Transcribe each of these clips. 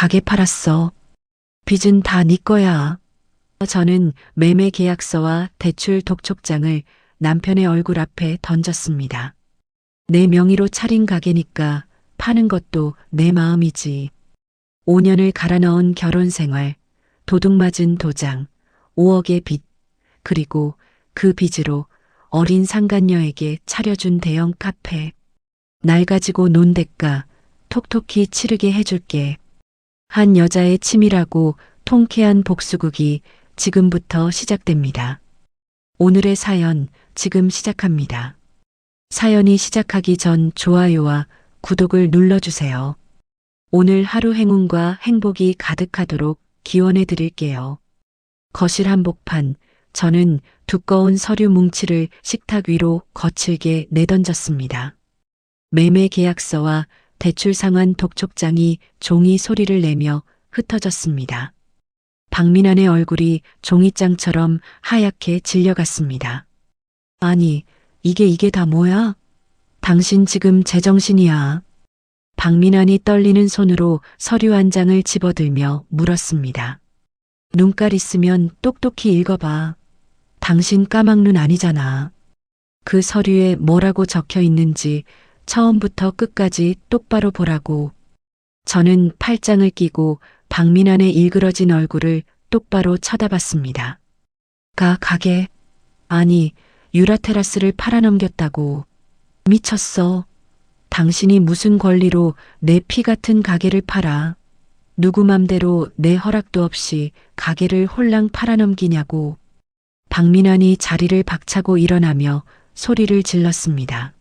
가게 팔았어. 빚은 다 네 거야. 저는 매매 계약서와 대출 독촉장을 남편의 얼굴 앞에 던졌습니다. 내 명의로 차린 가게니까 파는 것도 내 마음이지. 5년을 갈아 넣은 결혼 생활, 도둑맞은 도장, 5억의 빚, 그리고 그 빚으로 어린 상간녀에게 차려준 대형 카페. 날 가지고 논 대가 톡톡히 치르게 해줄게. 한 여자의 치밀하고 통쾌한 복수극이 지금부터 시작됩니다. 오늘의 사연 지금 시작합니다. 사연이 시작하기 전 좋아요와 구독을 눌러주세요. 오늘 하루 행운과 행복이 가득하도록 기원해 드릴게요. 거실 한복판, 저는 두꺼운 서류 뭉치를 식탁 위로 거칠게 내던졌습니다. 매매 계약서와 대출 상환 독촉장이 종이 소리를 내며 흩어졌습니다. 박민환의 얼굴이 종이장처럼 하얗게 질려갔습니다. 아니, 이게 다 뭐야? 당신 지금 제정신이야. 박민환이 떨리는 손으로 서류 한 장을 집어들며 물었습니다. 눈깔 있으면 똑똑히 읽어봐. 당신 까막눈 아니잖아. 그 서류에 뭐라고 적혀 있는지 처음부터 끝까지 똑바로 보라고. 저는 팔짱을 끼고 박민환의 일그러진 얼굴을 똑바로 쳐다봤습니다. 가게. 아니, 유라테라스를 팔아넘겼다고. 미쳤어. 당신이 무슨 권리로 내 피 같은 가게를 팔아. 누구 맘대로 내 허락도 없이 가게를 홀랑 팔아넘기냐고. 박민환이 자리를 박차고 일어나며 소리를 질렀습니다.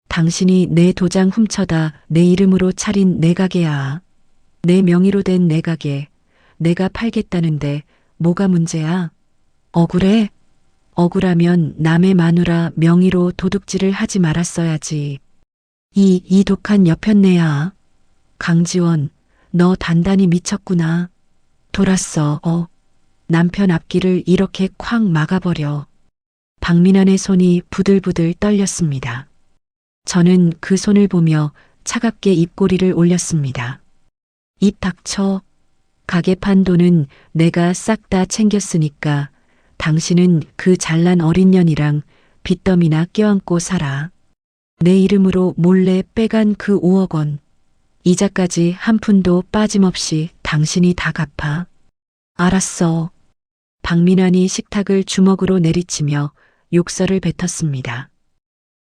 당신이 내 도장 훔쳐다 내 이름으로 차린 내 가게야. 내 명의로 된 내 가게. 내가 팔겠다는데 뭐가 문제야? 억울해? 억울하면 남의 마누라 명의로 도둑질을 하지 말았어야지. 이 독한 여편네야. 강지원, 너 단단히 미쳤구나. 돌았어. 남편 앞길을 이렇게 콱 막아버려. 박민환의 손이 부들부들 떨렸습니다. 저는 그 손을 보며 차갑게 입꼬리를 올렸습니다. 입 닥쳐. 가게 판 돈은 내가 싹 다 챙겼으니까 당신은 그 잘난 어린 년이랑 빚더미나 껴안고 살아. 내 이름으로 몰래 빼간 그 5억 원. 이자까지 한 푼도 빠짐없이 당신이 다 갚아. 알았어. 박민환이 식탁을 주먹으로 내리치며 욕설을 뱉었습니다.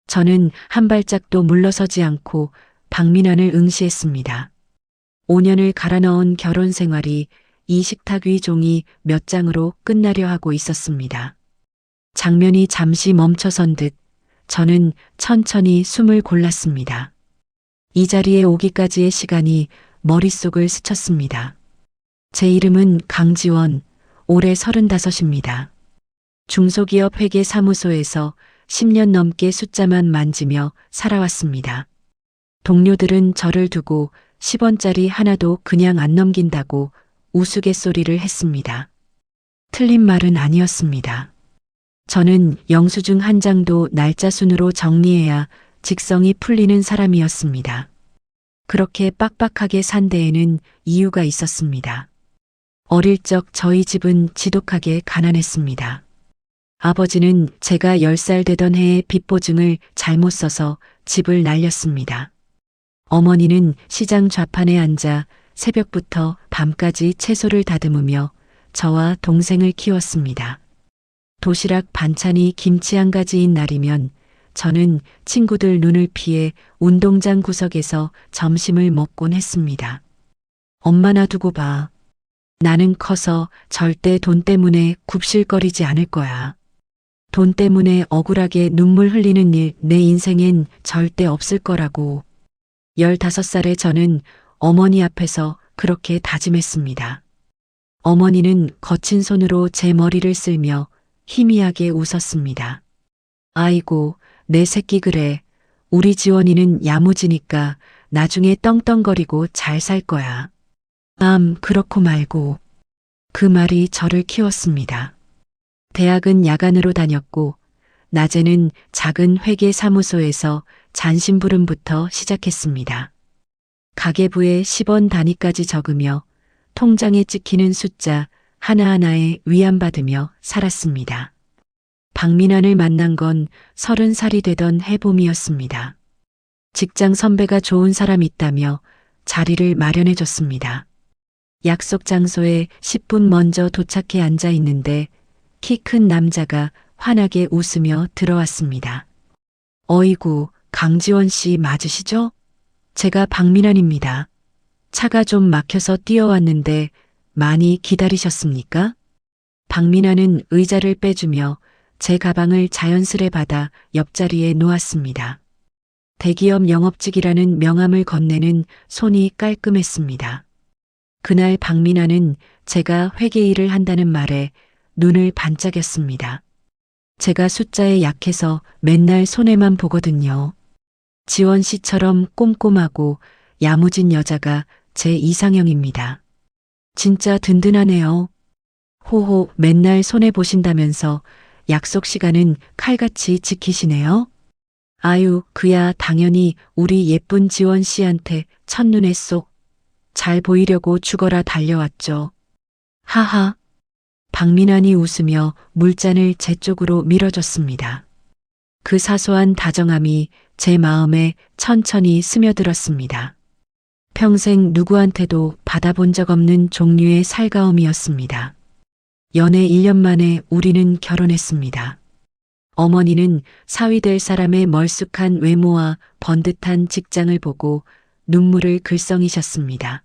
저는 한 발짝도 물러서지 않고 박민환을 응시했습니다. 5년을 갈아 넣은 결혼 생활이 이 식탁 위 종이 몇 장으로 끝나려 하고 있었습니다. 장면이 잠시 멈춰선 듯 저는 천천히 숨을 골랐습니다. 이 자리에 오기까지의 시간이 머릿속을 스쳤습니다. 제 이름은 강지원, 올해 35입니다. 중소기업 회계사무소에서 10년 넘게 숫자만 만지며 살아왔습니다. 동료들은 저를 두고 10원짜리 하나도 그냥 안 넘긴다고 우스갯소리를 했습니다. 틀린 말은 아니었습니다. 저는 영수증 한 장도 날짜 순으로 정리해야 직성이 풀리는 사람이었습니다. 그렇게 빡빡하게 산 데에는 이유가 있었습니다. 어릴 적 저희 집은 지독하게 가난했습니다. 아버지는 제가 10살 되던 해에 빚보증을 잘못 써서 집을 날렸습니다. 어머니는 시장 좌판에 앉아 새벽부터 밤까지 채소를 다듬으며 저와 동생을 키웠습니다. 도시락 반찬이 김치 한 가지인 날이면 저는 친구들 눈을 피해 운동장 구석에서 점심을 먹곤 했습니다. 엄마나 두고 봐. 나는 커서 절대 돈 때문에 굽실거리지 않을 거야. 돈 때문에 억울하게 눈물 흘리는 일 내 인생엔 절대 없을 거라고. 15살에 저는 어머니 앞에서 그렇게 다짐했습니다. 어머니는 거친 손으로 제 머리를 쓸며 희미하게 웃었습니다. 아이고, 내 새끼 그래. 우리 지원이는 야무지니까 나중에 떵떵거리고 잘 살 거야. 그렇고 말고. 그 말이 저를 키웠습니다. 대학은 야간으로 다녔고 낮에는 작은 회계사무소에서 잔심부름부터 시작했습니다. 가계부에 10원 단위까지 적으며 통장에 찍히는 숫자 하나하나에 위안받으며 살았습니다. 박민환을 만난 건 30살이 되던 해봄이었습니다. 직장 선배가 좋은 사람 있다며 자리를 마련해 줬습니다. 약속 장소에 10분 먼저 도착해 앉아 있는데 키 큰 남자가 환하게 웃으며 들어왔습니다. 어이구, 강지원 씨 맞으시죠? 제가 박민환입니다. 차가 좀 막혀서 뛰어왔는데 많이 기다리셨습니까? 박민환은 의자를 빼주며 제 가방을 자연스레 받아 옆자리에 놓았습니다. 대기업 영업직이라는 명함을 건네는 손이 깔끔했습니다. 그날 박민환은 제가 회계일을 한다는 말에 눈을 반짝였습니다. 제가 숫자에 약해서 맨날 손해만 보거든요. 지원 씨처럼 꼼꼼하고 야무진 여자가 제 이상형입니다. 진짜 든든하네요. 호호, 맨날 손해 보신다면서 약속 시간은 칼같이 지키시네요. 아유, 그야 당연히 우리 예쁜 지원 씨한테 첫눈에 쏙 잘 보이려고 죽어라 달려왔죠. 하하. 박민환이 웃으며 물잔을 제 쪽으로 밀어줬습니다. 그 사소한 다정함이 제 마음에 천천히 스며들었습니다. 평생 누구한테도 받아본 적 없는 종류의 살가움이었습니다. 연애 1년 만에 우리는 결혼했습니다. 어머니는 사위 될 사람의 멀쑥한 외모와 번듯한 직장을 보고 눈물을 글썽이셨습니다.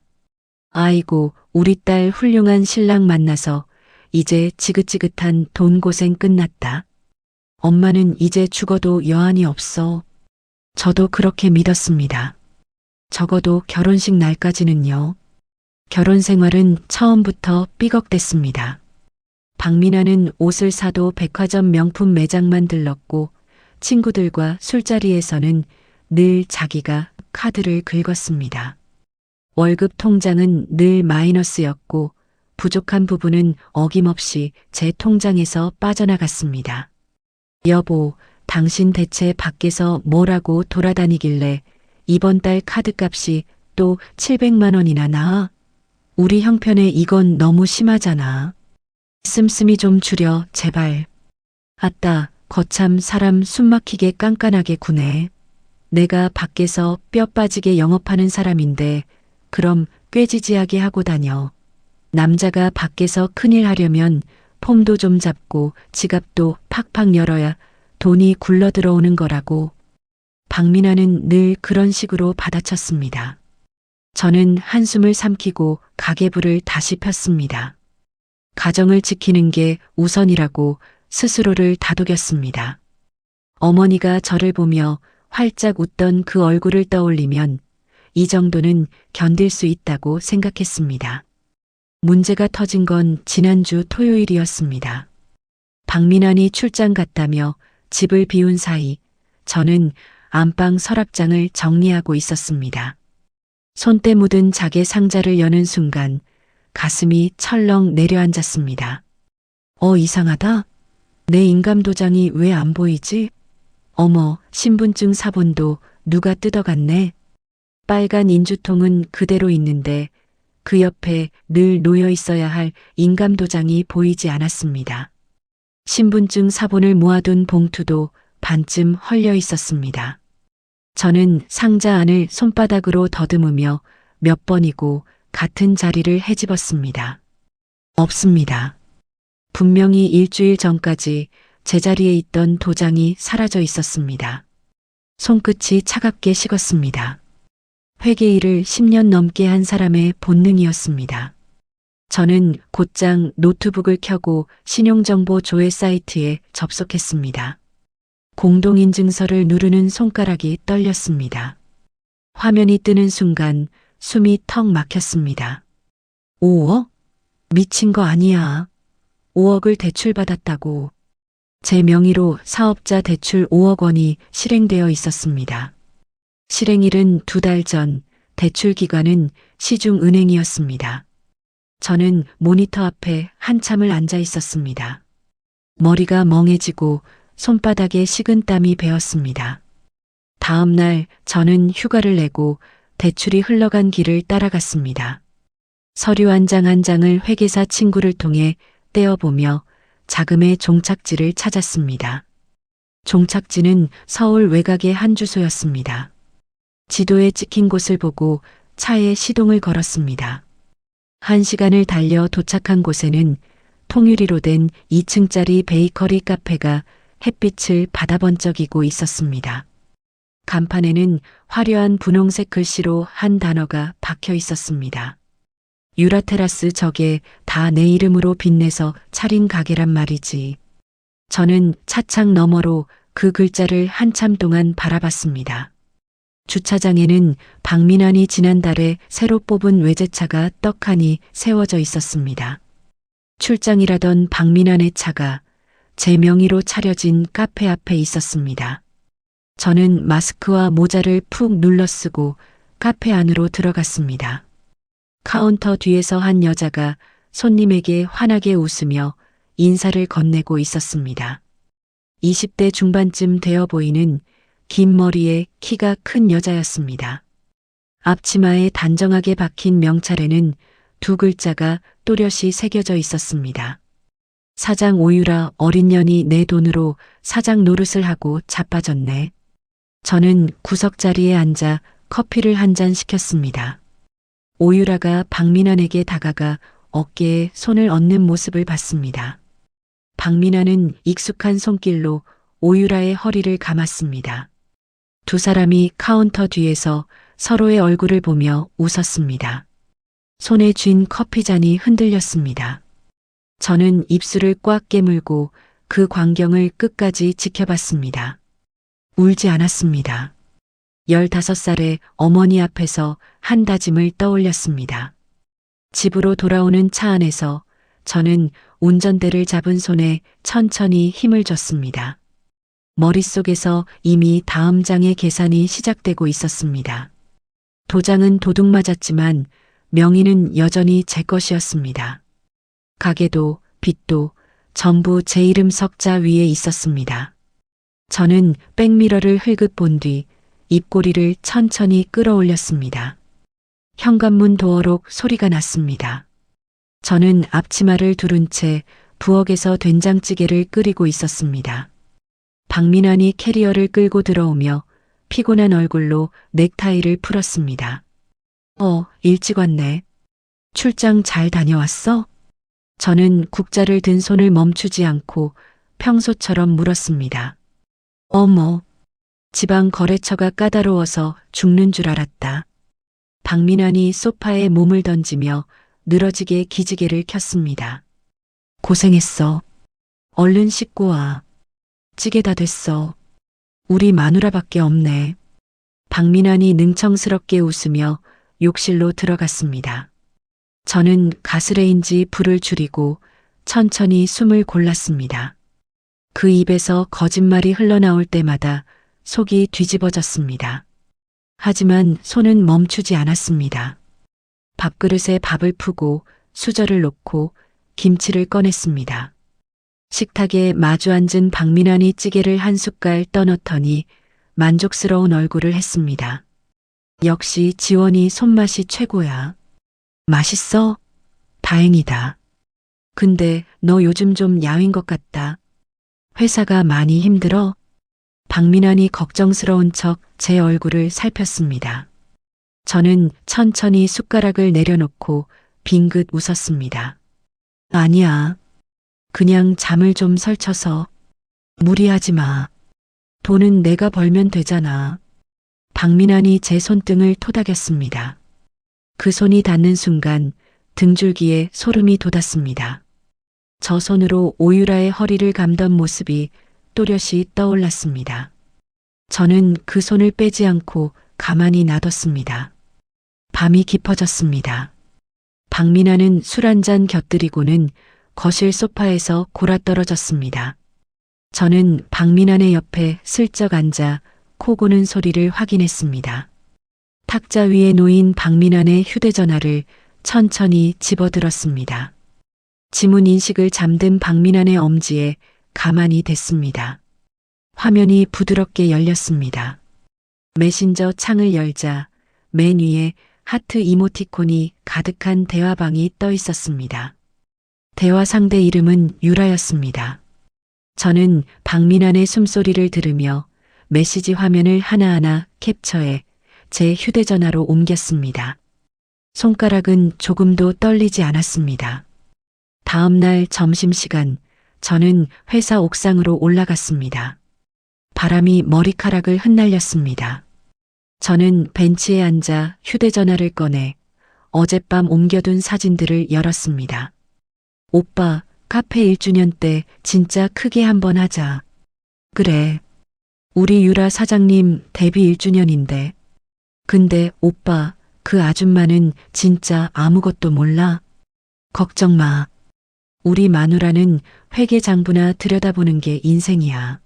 아이고, 우리 딸 훌륭한 신랑 만나서 이제 지긋지긋한 돈 고생 끝났다. 엄마는 이제 죽어도 여한이 없어. 저도 그렇게 믿었습니다. 적어도 결혼식 날까지는요. 결혼 생활은 처음부터 삐걱댔습니다. 박민환은 옷을 사도 백화점 명품 매장만 들렀고 친구들과 술자리에서는 늘 자기가 카드를 긁었습니다. 월급 통장은 늘 마이너스였고 부족한 부분은 어김없이 제 통장에서 빠져나갔습니다. 여보, 당신 대체 밖에서 뭐라고 돌아다니길래 이번 달 카드값이 또 700만 원이나 나와? 우리 형편에 이건 너무 심하잖아. 씀씀이 좀 줄여, 제발. 아따, 거참 사람 숨막히게 깐깐하게 구네. 내가 밖에서 뼈 빠지게 영업하는 사람인데 그럼 꾀지지하게 하고 다녀. 남자가 밖에서 큰일 하려면 폼도 좀 잡고 지갑도 팍팍 열어야 돈이 굴러 들어오는 거라고. 박민환은 늘 그런 식으로 받아쳤습니다. 저는 한숨을 삼키고 가계부를 다시 폈습니다. 가정을 지키는 게 우선이라고 스스로를 다독였습니다. 어머니가 저를 보며 활짝 웃던 그 얼굴을 떠올리면 이 정도는 견딜 수 있다고 생각했습니다. 문제가 터진 건 지난주 토요일이었습니다. 박민환이 출장 갔다며 집을 비운 사이 저는 안방 서랍장을 정리하고 있었습니다. 손때 묻은 자개 상자를 여는 순간 가슴이 철렁 내려앉았습니다. 이상하다. 내 인감도장이 왜 안 보이지? 어머, 신분증 사본도 누가 뜯어갔네. 빨간 인주통은 그대로 있는데 그 옆에 늘 놓여 있어야 할 인감도장이 보이지 않았습니다. 신분증 사본을 모아둔 봉투도 반쯤 헐려 있었습니다. 저는 상자 안을 손바닥으로 더듬으며 몇 번이고 같은 자리를 헤집었습니다. 없습니다. 분명히 일주일 전까지 제자리에 있던 도장이 사라져 있었습니다. 손끝이 차갑게 식었습니다. 회계일을 10년 넘게 한 사람의 본능이었습니다. 저는 곧장 노트북을 켜고 신용정보 조회 사이트에 접속했습니다. 공동인증서를 누르는 손가락이 떨렸습니다. 화면이 뜨는 순간 숨이 턱 막혔습니다. 5억? 미친 거 아니야. 5억을 대출받았다고. 제 명의로 사업자 대출 5억 원이 실행되어 있었습니다. 실행일은 2달 전, 대출 기관은 시중은행이었습니다. 저는 모니터 앞에 한참을 앉아 있었습니다. 머리가 멍해지고 손바닥에 식은 땀이 배었습니다. 다음 날 저는 휴가를 내고 대출이 흘러간 길을 따라갔습니다. 서류 한 장 한 장을 회계사 친구를 통해 떼어보며 자금의 종착지를 찾았습니다. 종착지는 서울 외곽의 한 주소였습니다. 지도에 찍힌 곳을 보고 차에 시동을 걸었습니다. 1시간을 달려 도착한 곳에는 통유리로 된 2층짜리 베이커리 카페가 햇빛을 받아번쩍이고 있었습니다. 간판에는 화려한 분홍색 글씨로 한 단어가 박혀 있었습니다. 유라테라스, 저게 다 내 이름으로 빚내서 차린 가게란 말이지. 저는 차창 너머로 그 글자를 한참 동안 바라봤습니다. 주차장에는 박민환이 지난달에 새로 뽑은 외제차가 떡하니 세워져 있었습니다. 출장이라던 박민환의 차가 제 명의로 차려진 카페 앞에 있었습니다. 저는 마스크와 모자를 푹 눌러쓰고 카페 안으로 들어갔습니다. 카운터 뒤에서 한 여자가 손님에게 환하게 웃으며 인사를 건네고 있었습니다. 20대 중반쯤 되어 보이는 긴 머리에 키가 큰 여자였습니다. 앞치마에 단정하게 박힌 명찰에는 두 글자가 또렷이 새겨져 있었습니다. 사장 오유라, 어린 년이 내 돈으로 사장 노릇을 하고 자빠졌네. 저는 구석 자리에 앉아 커피를 한 잔 시켰습니다. 오유라가 박민환에게 다가가 어깨에 손을 얹는 모습을 봤습니다. 박민환은 익숙한 손길로 오유라의 허리를 감았습니다. 두 사람이 카운터 뒤에서 서로의 얼굴을 보며 웃었습니다. 손에 쥔 커피잔이 흔들렸습니다. 저는 입술을 꽉 깨물고 그 광경을 끝까지 지켜봤습니다. 울지 않았습니다. 15살의 어머니 앞에서 한 다짐을 떠올렸습니다. 집으로 돌아오는 차 안에서 저는 운전대를 잡은 손에 천천히 힘을 줬습니다. 머릿속에서 이미 다음 장의 계산이 시작되고 있었습니다. 도장은 도둑 맞았지만 명의는 여전히 제 것이었습니다. 가게도 빚도 전부 제 이름 석자 위에 있었습니다. 저는 백미러를 흘끗 본 뒤 입꼬리를 천천히 끌어올렸습니다. 현관문 도어록 소리가 났습니다. 저는 앞치마를 두른 채 부엌에서 된장찌개를 끓이고 있었습니다. 박민환이 캐리어를 끌고 들어오며 피곤한 얼굴로 넥타이를 풀었습니다. 일찍 왔네. 출장 잘 다녀왔어? 저는 국자를 든 손을 멈추지 않고 평소처럼 물었습니다. 어머, 지방 거래처가 까다로워서 죽는 줄 알았다. 박민환이 소파에 몸을 던지며 늘어지게 기지개를 켰습니다. 고생했어. 얼른 씻고 와. 찌개 다 됐어. 우리 마누라밖에 없네. 박민환이 능청스럽게 웃으며 욕실로 들어갔습니다. 저는 가스레인지 불을 줄이고 천천히 숨을 골랐습니다. 그 입에서 거짓말이 흘러나올 때마다 속이 뒤집어졌습니다. 하지만 손은 멈추지 않았습니다. 밥그릇에 밥을 푸고 수저를 놓고 김치를 꺼냈습니다. 식탁에 마주 앉은 박민환이 찌개를 한 숟갈 떠넣더니 만족스러운 얼굴을 했습니다. 역시 지원이 손맛이 최고야. 맛있어? 다행이다. 근데 너 요즘 좀 야윈 것 같다. 회사가 많이 힘들어? 박민환이 걱정스러운 척 제 얼굴을 살폈습니다. 저는 천천히 숟가락을 내려놓고 빙긋 웃었습니다. 아니야. 그냥 잠을 좀 설쳐서. 무리하지 마. 돈은 내가 벌면 되잖아. 박민환이 제 손등을 토닥였습니다. 그 손이 닿는 순간 등줄기에 소름이 돋았습니다. 저 손으로 오유라의 허리를 감던 모습이 또렷이 떠올랐습니다. 저는 그 손을 빼지 않고 가만히 놔뒀습니다. 밤이 깊어졌습니다. 박민환은 술 한 잔 곁들이고는 거실 소파에서 골아떨어졌습니다. 저는 박민환의 옆에 슬쩍 앉아 코 고는 소리를 확인했습니다. 탁자 위에 놓인 박민환의 휴대전화를 천천히 집어들었습니다. 지문 인식을 잠든 박민환의 엄지에 가만히 댔습니다. 화면이 부드럽게 열렸습니다. 메신저 창을 열자 맨 위에 하트 이모티콘이 가득한 대화방이 떠 있었습니다. 대화 상대 이름은 유라였습니다. 저는 박민환의 숨소리를 들으며 메시지 화면을 하나하나 캡처해 제 휴대전화로 옮겼습니다. 손가락은 조금도 떨리지 않았습니다. 다음 날 점심시간, 저는 회사 옥상으로 올라갔습니다. 바람이 머리카락을 흩날렸습니다. 저는 벤치에 앉아 휴대전화를 꺼내 어젯밤 옮겨둔 사진들을 열었습니다. 오빠, 카페 1주년 때 진짜 크게 한번 하자. 그래. 우리 유라 사장님 데뷔 1주년인데. 근데 오빠, 그 아줌마는 진짜 아무것도 몰라. 걱정 마. 우리 마누라는 회계장부나 들여다보는 게 인생이야.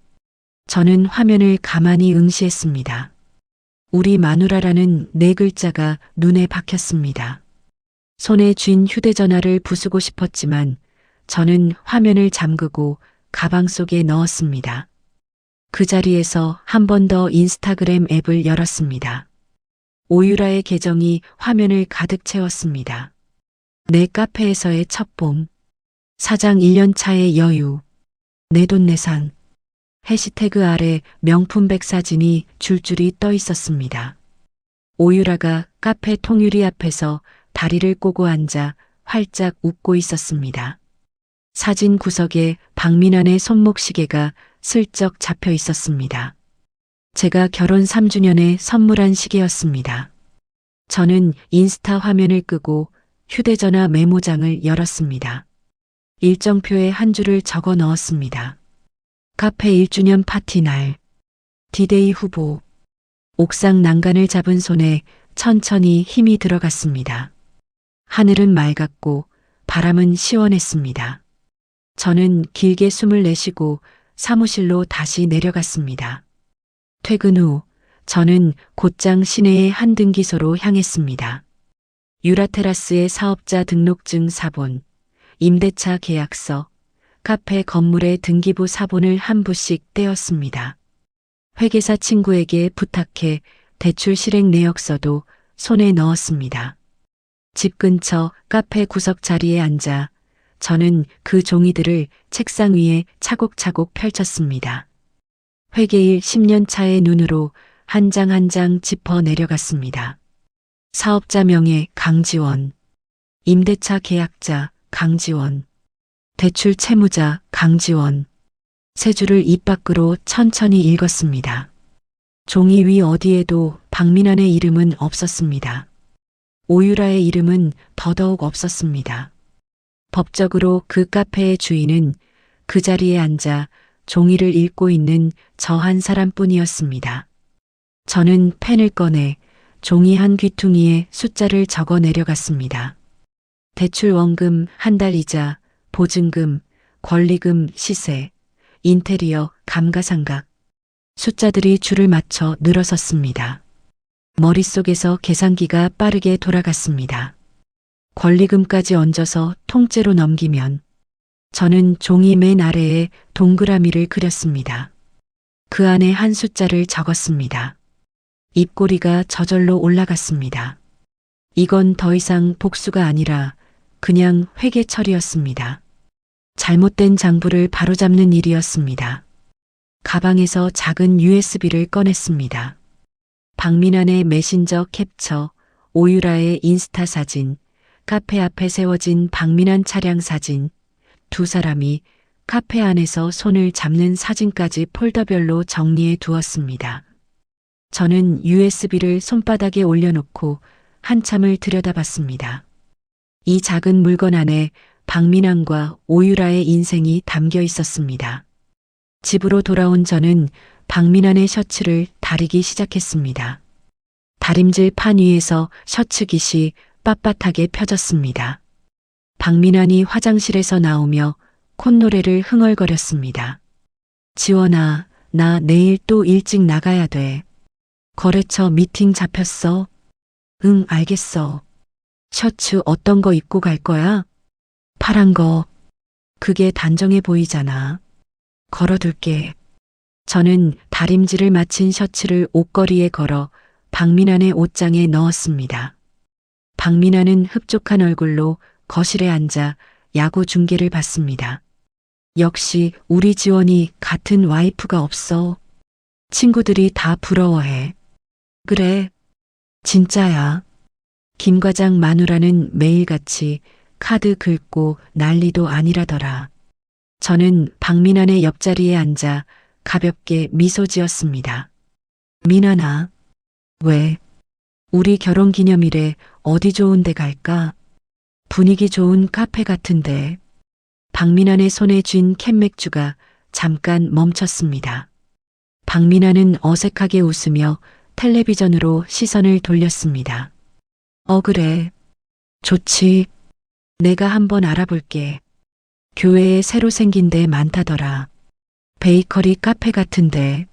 저는 화면을 가만히 응시했습니다. 우리 마누라라는 네 글자가 눈에 박혔습니다. 손에 쥔 휴대전화를 부수고 싶었지만 저는 화면을 잠그고 가방 속에 넣었습니다. 그 자리에서 한 번 더 인스타그램 앱을 열었습니다. 오유라의 계정이 화면을 가득 채웠습니다. 내 카페에서의 첫 봄. 사장 1년 차의 여유. 내돈내산. 해시태그 아래 명품백 사진이 줄줄이 떠 있었습니다. 오유라가 카페 통유리 앞에서 다리를 꼬고 앉아 활짝 웃고 있었습니다. 사진 구석에 박민환의 손목시계가 슬쩍 잡혀 있었습니다. 제가 결혼 3주년에 선물한 시계였습니다. 저는 인스타 화면을 끄고 휴대전화 메모장을 열었습니다. 일정표에 한 줄을 적어 넣었습니다. 카페 1주년 파티 날. 디데이 후보. 옥상 난간을 잡은 손에 천천히 힘이 들어갔습니다. 하늘은 맑았고 바람은 시원했습니다. 저는 길게 숨을 내쉬고 사무실로 다시 내려갔습니다. 퇴근 후 저는 곧장 시내의 한 등기소로 향했습니다. 유라테라스의 사업자 등록증 사본, 임대차 계약서, 카페 건물의 등기부 사본을 한 부씩 떼었습니다. 회계사 친구에게 부탁해 대출 실행 내역서도 손에 넣었습니다. 집 근처 카페 구석 자리에 앉아 저는 그 종이들을 책상 위에 차곡차곡 펼쳤습니다. 회계일 10년 차의 눈으로 한 장 한 장 짚어 내려갔습니다. 사업자 명의 강지원, 임대차 계약자 강지원, 대출 채무자 강지원. 세 줄을 입 밖으로 천천히 읽었습니다. 종이 위 어디에도 박민환의 이름은 없었습니다. 오유라의 이름은 더더욱 없었습니다. 법적으로 그 카페의 주인은 그 자리에 앉아 종이를 읽고 있는 저 한 사람뿐이었습니다. 저는 펜을 꺼내 종이 한 귀퉁이에 숫자를 적어 내려갔습니다. 대출 원금, 한 달 이자, 보증금, 권리금, 시세, 인테리어, 감가상각. 숫자들이 줄을 맞춰 늘어섰습니다. 머릿속에서 계산기가 빠르게 돌아갔습니다. 권리금까지 얹어서 통째로 넘기면 저는 종이 맨 아래에 동그라미를 그렸습니다. 그 안에 한 숫자를 적었습니다. 입꼬리가 저절로 올라갔습니다. 이건 더 이상 복수가 아니라 그냥 회계 처리였습니다. 잘못된 장부를 바로잡는 일이었습니다. 가방에서 작은 USB를 꺼냈습니다. 박민환의 메신저 캡처, 오유라의 인스타 사진, 카페 앞에 세워진 박민환 차량 사진, 두 사람이 카페 안에서 손을 잡는 사진까지 폴더별로 정리해 두었습니다. 저는 USB를 손바닥에 올려놓고 한참을 들여다봤습니다. 이 작은 물건 안에 박민환과 오유라의 인생이 담겨 있었습니다. 집으로 돌아온 저는 박민환의 셔츠를 다리기 시작했습니다. 다림질 판 위에서 셔츠 깃이 빳빳하게 펴졌습니다. 박민환이 화장실에서 나오며 콧노래를 흥얼거렸습니다. 지원아, 나 내일 또 일찍 나가야 돼. 거래처 미팅 잡혔어? 응, 알겠어. 셔츠 어떤 거 입고 갈 거야? 파란 거. 그게 단정해 보이잖아. 걸어둘게. 저는 다림질을 마친 셔츠를 옷걸이에 걸어 박민환의 옷장에 넣었습니다. 박민환은 흡족한 얼굴로 거실에 앉아 야구 중계를 봤습니다. 역시 우리 지원이 같은 와이프가 없어. 친구들이 다 부러워해. 그래, 진짜야. 김 과장 마누라는 매일같이 카드 긁고 난리도 아니라더라. 저는 박민환의 옆자리에 앉아 가볍게 미소 지었습니다. 민환아, 왜? 우리 결혼 기념일에 어디 좋은 데 갈까? 분위기 좋은 카페 같은데. 박민환의 손에 쥔 캔맥주가 잠깐 멈췄습니다. 박민환은 어색하게 웃으며 텔레비전으로 시선을 돌렸습니다. 그래. 좋지. 내가 한번 알아볼게. 교회에 새로 생긴 데 많다더라. 베이커리 카페 같은데.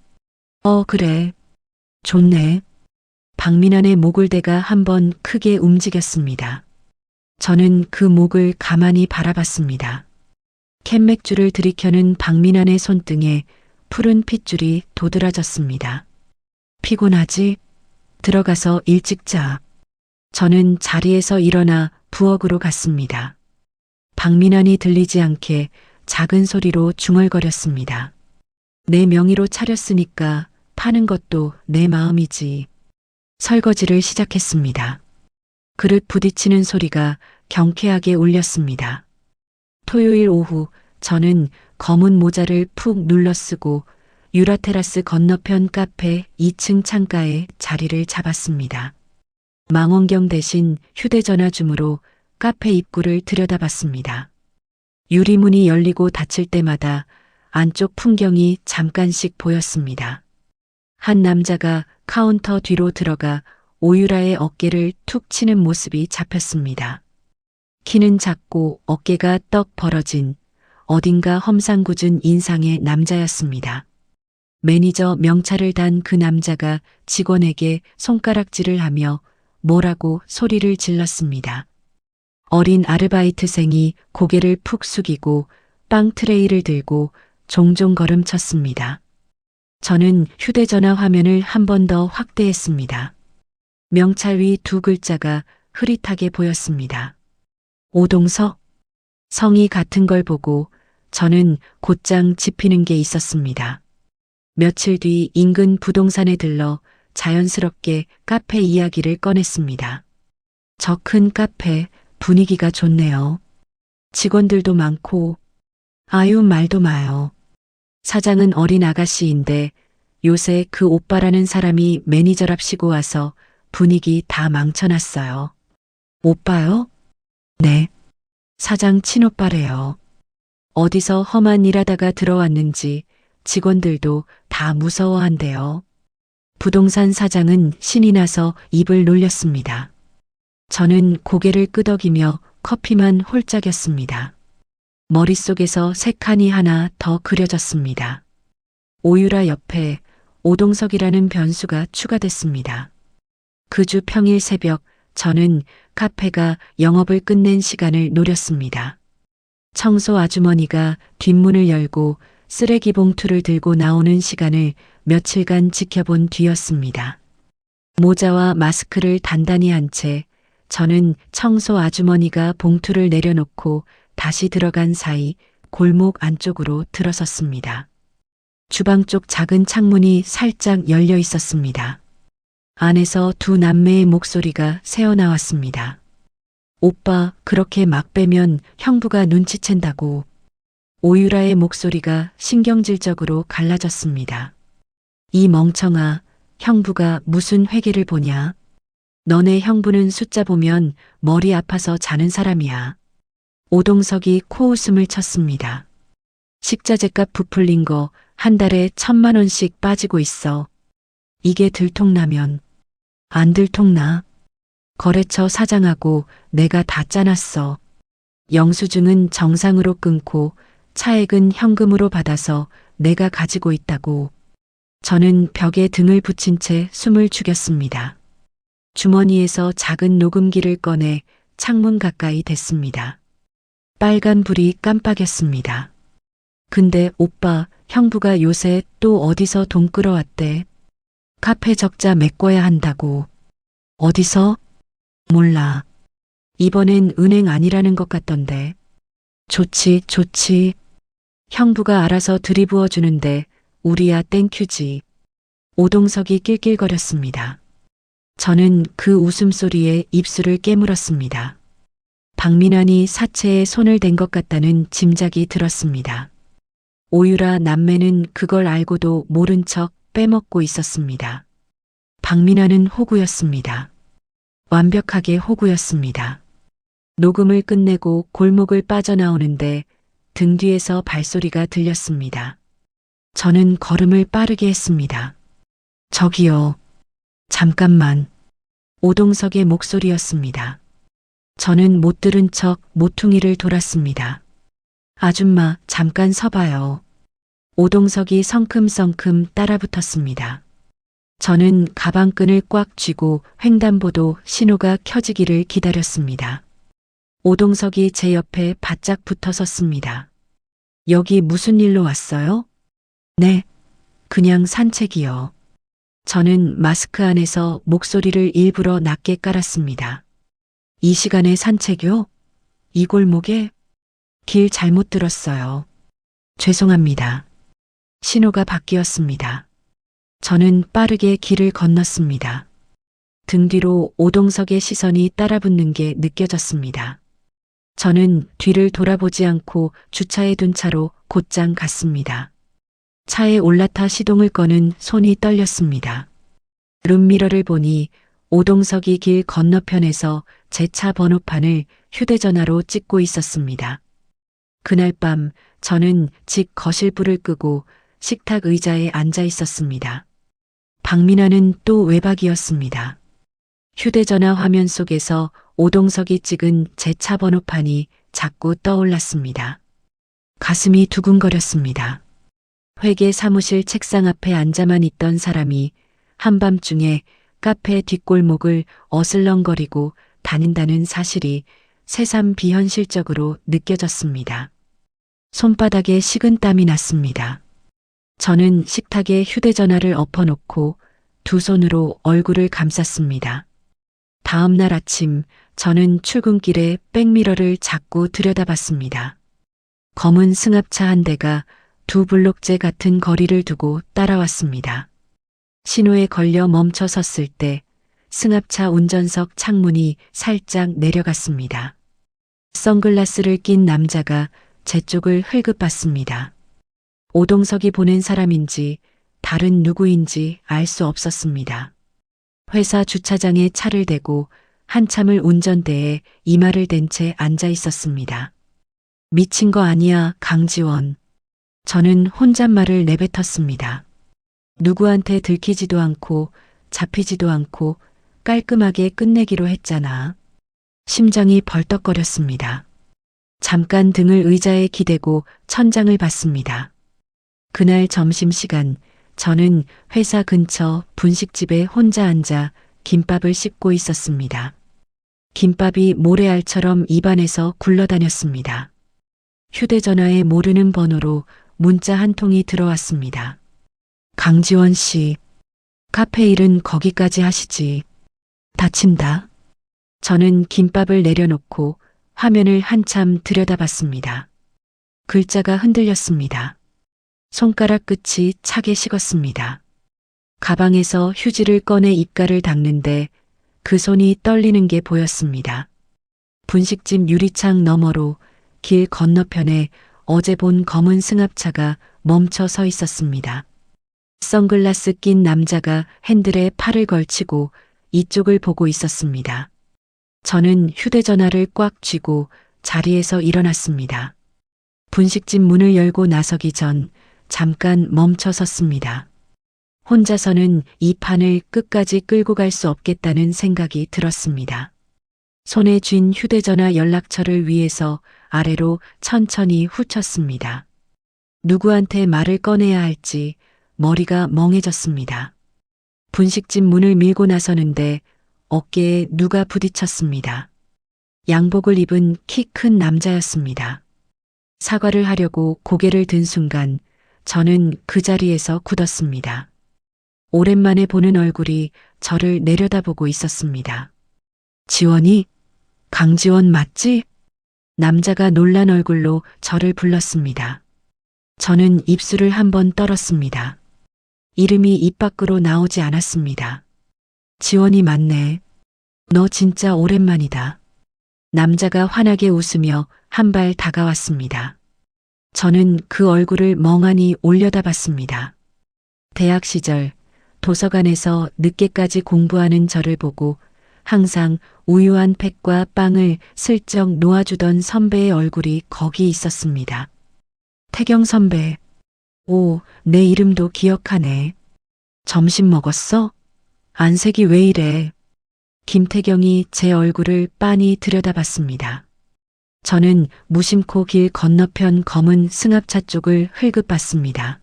그래. 좋네. 박민환의 목을대가 한번 크게 움직였습니다. 저는 그 목을 가만히 바라봤습니다. 캔맥주를 들이켜는 박민환의 손등에 푸른 핏줄이 도드라졌습니다. 피곤하지? 들어가서 일찍 자. 저는 자리에서 일어나 부엌으로 갔습니다. 박민환이 들리지 않게 작은 소리로 중얼거렸습니다. 내 명의로 차렸으니까 파는 것도 내 마음이지. 설거지를 시작했습니다. 그릇 부딪히는 소리가 경쾌하게 울렸습니다. 토요일 오후 저는 검은 모자를 푹 눌러쓰고 유라테라스 건너편 카페 2층 창가에 자리를 잡았습니다. 망원경 대신 휴대전화 줌으로 카페 입구를 들여다봤습니다. 유리문이 열리고 닫힐 때마다 안쪽 풍경이 잠깐씩 보였습니다. 한 남자가 카운터 뒤로 들어가 오유라의 어깨를 툭 치는 모습이 잡혔습니다. 키는 작고 어깨가 떡 벌어진 어딘가 험상궂은 인상의 남자였습니다. 매니저 명찰을 단 그 남자가 직원에게 손가락질을 하며 뭐라고 소리를 질렀습니다. 어린 아르바이트생이 고개를 푹 숙이고 빵 트레이를 들고 종종 걸음쳤습니다. 저는 휴대전화 화면을 한 번 더 확대했습니다. 명찰 위 두 글자가 흐릿하게 보였습니다. 오동석? 성이 같은 걸 보고 저는 곧장 짚히는 게 있었습니다. 며칠 뒤 인근 부동산에 들러 자연스럽게 카페 이야기를 꺼냈습니다. 저 큰 카페 분위기가 좋네요. 직원들도 많고. 아유, 말도 마요. 사장은 어린 아가씨인데 요새 그 오빠라는 사람이 매니저랍시고 와서 분위기 다 망쳐놨어요. 오빠요? 네. 사장 친오빠래요. 어디서 험한 일 하다가 들어왔는지 직원들도 다 무서워한대요. 부동산 사장은 신이 나서 입을 놀렸습니다. 저는 고개를 끄덕이며 커피만 홀짝였습니다. 머릿속에서 세 칸이 하나 더 그려졌습니다. 오유라 옆에 오동석이라는 변수가 추가됐습니다. 그 주 평일 새벽 저는 카페가 영업을 끝낸 시간을 노렸습니다. 청소 아주머니가 뒷문을 열고 쓰레기 봉투를 들고 나오는 시간을 며칠간 지켜본 뒤였습니다. 모자와 마스크를 단단히 한 채 저는 청소 아주머니가 봉투를 내려놓고 다시 들어간 사이 골목 안쪽으로 들어섰습니다. 주방 쪽 작은 창문이 살짝 열려 있었습니다. 안에서 두 남매의 목소리가 새어나왔습니다. 오빠, 그렇게 막 빼면 형부가 눈치챈다고. 오유라의 목소리가 신경질적으로 갈라졌습니다. 이 멍청아, 형부가 무슨 회계를 보냐? 너네 형부는 숫자 보면 머리 아파서 자는 사람이야. 오동석이 코웃음을 쳤습니다. 식자재값 부풀린 거 한 달에 1,000만 원씩 빠지고 있어. 이게 들통나면. 안 들통나. 거래처 사장하고 내가 다 짜놨어. 영수증은 정상으로 끊고 차액은 현금으로 받아서 내가 가지고 있다고. 저는 벽에 등을 붙인 채 숨을 죽였습니다. 주머니에서 작은 녹음기를 꺼내 창문 가까이 댔습니다. 빨간 불이 깜빡였습니다. 근데 오빠, 형부가 요새 또 어디서 돈 끌어왔대? 카페 적자 메꿔야 한다고. 어디서? 몰라. 이번엔 은행 아니라는 것 같던데. 좋지, 좋지. 형부가 알아서 들이부어 주는데 우리야 땡큐지. 오동석이 낄낄거렸습니다. 저는 그 웃음소리에 입술을 깨물었습니다. 박민환이 사체에 손을 댄 것 같다는 짐작이 들었습니다. 오유라 남매는 그걸 알고도 모른 척 빼먹고 있었습니다. 박민환은 호구였습니다. 완벽하게 호구였습니다. 녹음을 끝내고 골목을 빠져나오는데 등 뒤에서 발소리가 들렸습니다. 저는 걸음을 빠르게 했습니다. 저기요. 잠깐만. 오동석의 목소리였습니다. 저는 못 들은 척 모퉁이를 돌았습니다. 아줌마, 잠깐 서봐요. 오동석이 성큼성큼 따라붙었습니다. 저는 가방끈을 꽉 쥐고 횡단보도 신호가 켜지기를 기다렸습니다. 오동석이 제 옆에 바짝 붙어 섰습니다. 여기 무슨 일로 왔어요? 네, 그냥 산책이요. 저는 마스크 안에서 목소리를 일부러 낮게 깔았습니다. 이 시간에 산책요? 이 골목에? 길 잘못 들었어요. 죄송합니다. 신호가 바뀌었습니다. 저는 빠르게 길을 건넜습니다. 등 뒤로 오동석의 시선이 따라붙는 게 느껴졌습니다. 저는 뒤를 돌아보지 않고 주차해 둔 차로 곧장 갔습니다. 차에 올라타 시동을 거는 손이 떨렸습니다. 룸미러를 보니 오동석이 길 건너편에서 제 차 번호판을 휴대전화로 찍고 있었습니다. 그날 밤 저는 집 거실불을 끄고 식탁 의자에 앉아 있었습니다. 박민환은 또 외박이었습니다. 휴대전화 화면 속에서 오동석이 찍은 제 차 번호판이 자꾸 떠올랐습니다. 가슴이 두근거렸습니다. 회계 사무실 책상 앞에 앉아만 있던 사람이 한밤중에 카페 뒷골목을 어슬렁거리고 다닌다는 사실이 새삼 비현실적으로 느껴졌습니다. 손바닥에 식은땀이 났습니다. 저는 식탁에 휴대전화를 엎어놓고 두 손으로 얼굴을 감쌌습니다. 다음 날 아침 저는 출근길에 백미러를 자꾸 들여다봤습니다. 검은 승합차 한 대가 두 블록째 같은 거리를 두고 따라왔습니다. 신호에 걸려 멈춰 섰을 때 승합차 운전석 창문이 살짝 내려갔습니다. 선글라스를 낀 남자가 제 쪽을 흘금봤습니다. 오동석이 보낸 사람인지 다른 누구인지 알 수 없었습니다. 회사 주차장에 차를 대고 한참을 운전대에 이마를 댄 채 앉아 있었습니다. 미친 거 아니야, 강지원. 저는 혼잣말을 내뱉었습니다. 누구한테 들키지도 않고 잡히지도 않고 깔끔하게 끝내기로 했잖아. 심장이 벌떡거렸습니다. 잠깐 등을 의자에 기대고 천장을 봤습니다. 그날 점심시간 저는 회사 근처 분식집에 혼자 앉아 김밥을 씹고 있었습니다. 김밥이 모래알처럼 입안에서 굴러다녔습니다. 휴대전화에 모르는 번호로 문자 한 통이 들어왔습니다. 강지원 씨, 카페 일은 거기까지 하시지. 다친다. 저는 김밥을 내려놓고 화면을 한참 들여다봤습니다. 글자가 흔들렸습니다. 손가락 끝이 차게 식었습니다. 가방에서 휴지를 꺼내 입가를 닦는데 그 손이 떨리는 게 보였습니다. 분식집 유리창 너머로 길 건너편에 어제 본 검은 승합차가 멈춰 서 있었습니다. 선글라스 낀 남자가 핸들에 팔을 걸치고 이쪽을 보고 있었습니다. 저는 휴대전화를 꽉 쥐고 자리에서 일어났습니다. 분식집 문을 열고 나서기 전 잠깐 멈춰 섰습니다. 혼자서는 이 판을 끝까지 끌고 갈 수 없겠다는 생각이 들었습니다. 손에 쥔 휴대전화 연락처를 위해서 아래로 천천히 후쳤습니다. 누구한테 말을 꺼내야 할지 머리가 멍해졌습니다. 분식집 문을 밀고 나서는데 어깨에 누가 부딪혔습니다. 양복을 입은 키 큰 남자였습니다. 사과를 하려고 고개를 든 순간 저는 그 자리에서 굳었습니다. 오랜만에 보는 얼굴이 저를 내려다보고 있었습니다. 지원이? 강지원 맞지? 남자가 놀란 얼굴로 저를 불렀습니다. 저는 입술을 한번 떨었습니다. 이름이 입 밖으로 나오지 않았습니다. 지원이 맞네. 너 진짜 오랜만이다. 남자가 환하게 웃으며 한 발 다가왔습니다. 저는 그 얼굴을 멍하니 올려다봤습니다. 대학 시절 도서관에서 늦게까지 공부하는 저를 보고 항상 우유 한 팩과 빵을 슬쩍 놓아주던 선배의 얼굴이 거기 있었습니다. 태경 선배. 오, 내 이름도 기억하네. 점심 먹었어? 안색이 왜 이래? 김태경이 제 얼굴을 빤히 들여다봤습니다. 저는 무심코 길 건너편 검은 승합차 쪽을 흘금봤습니다.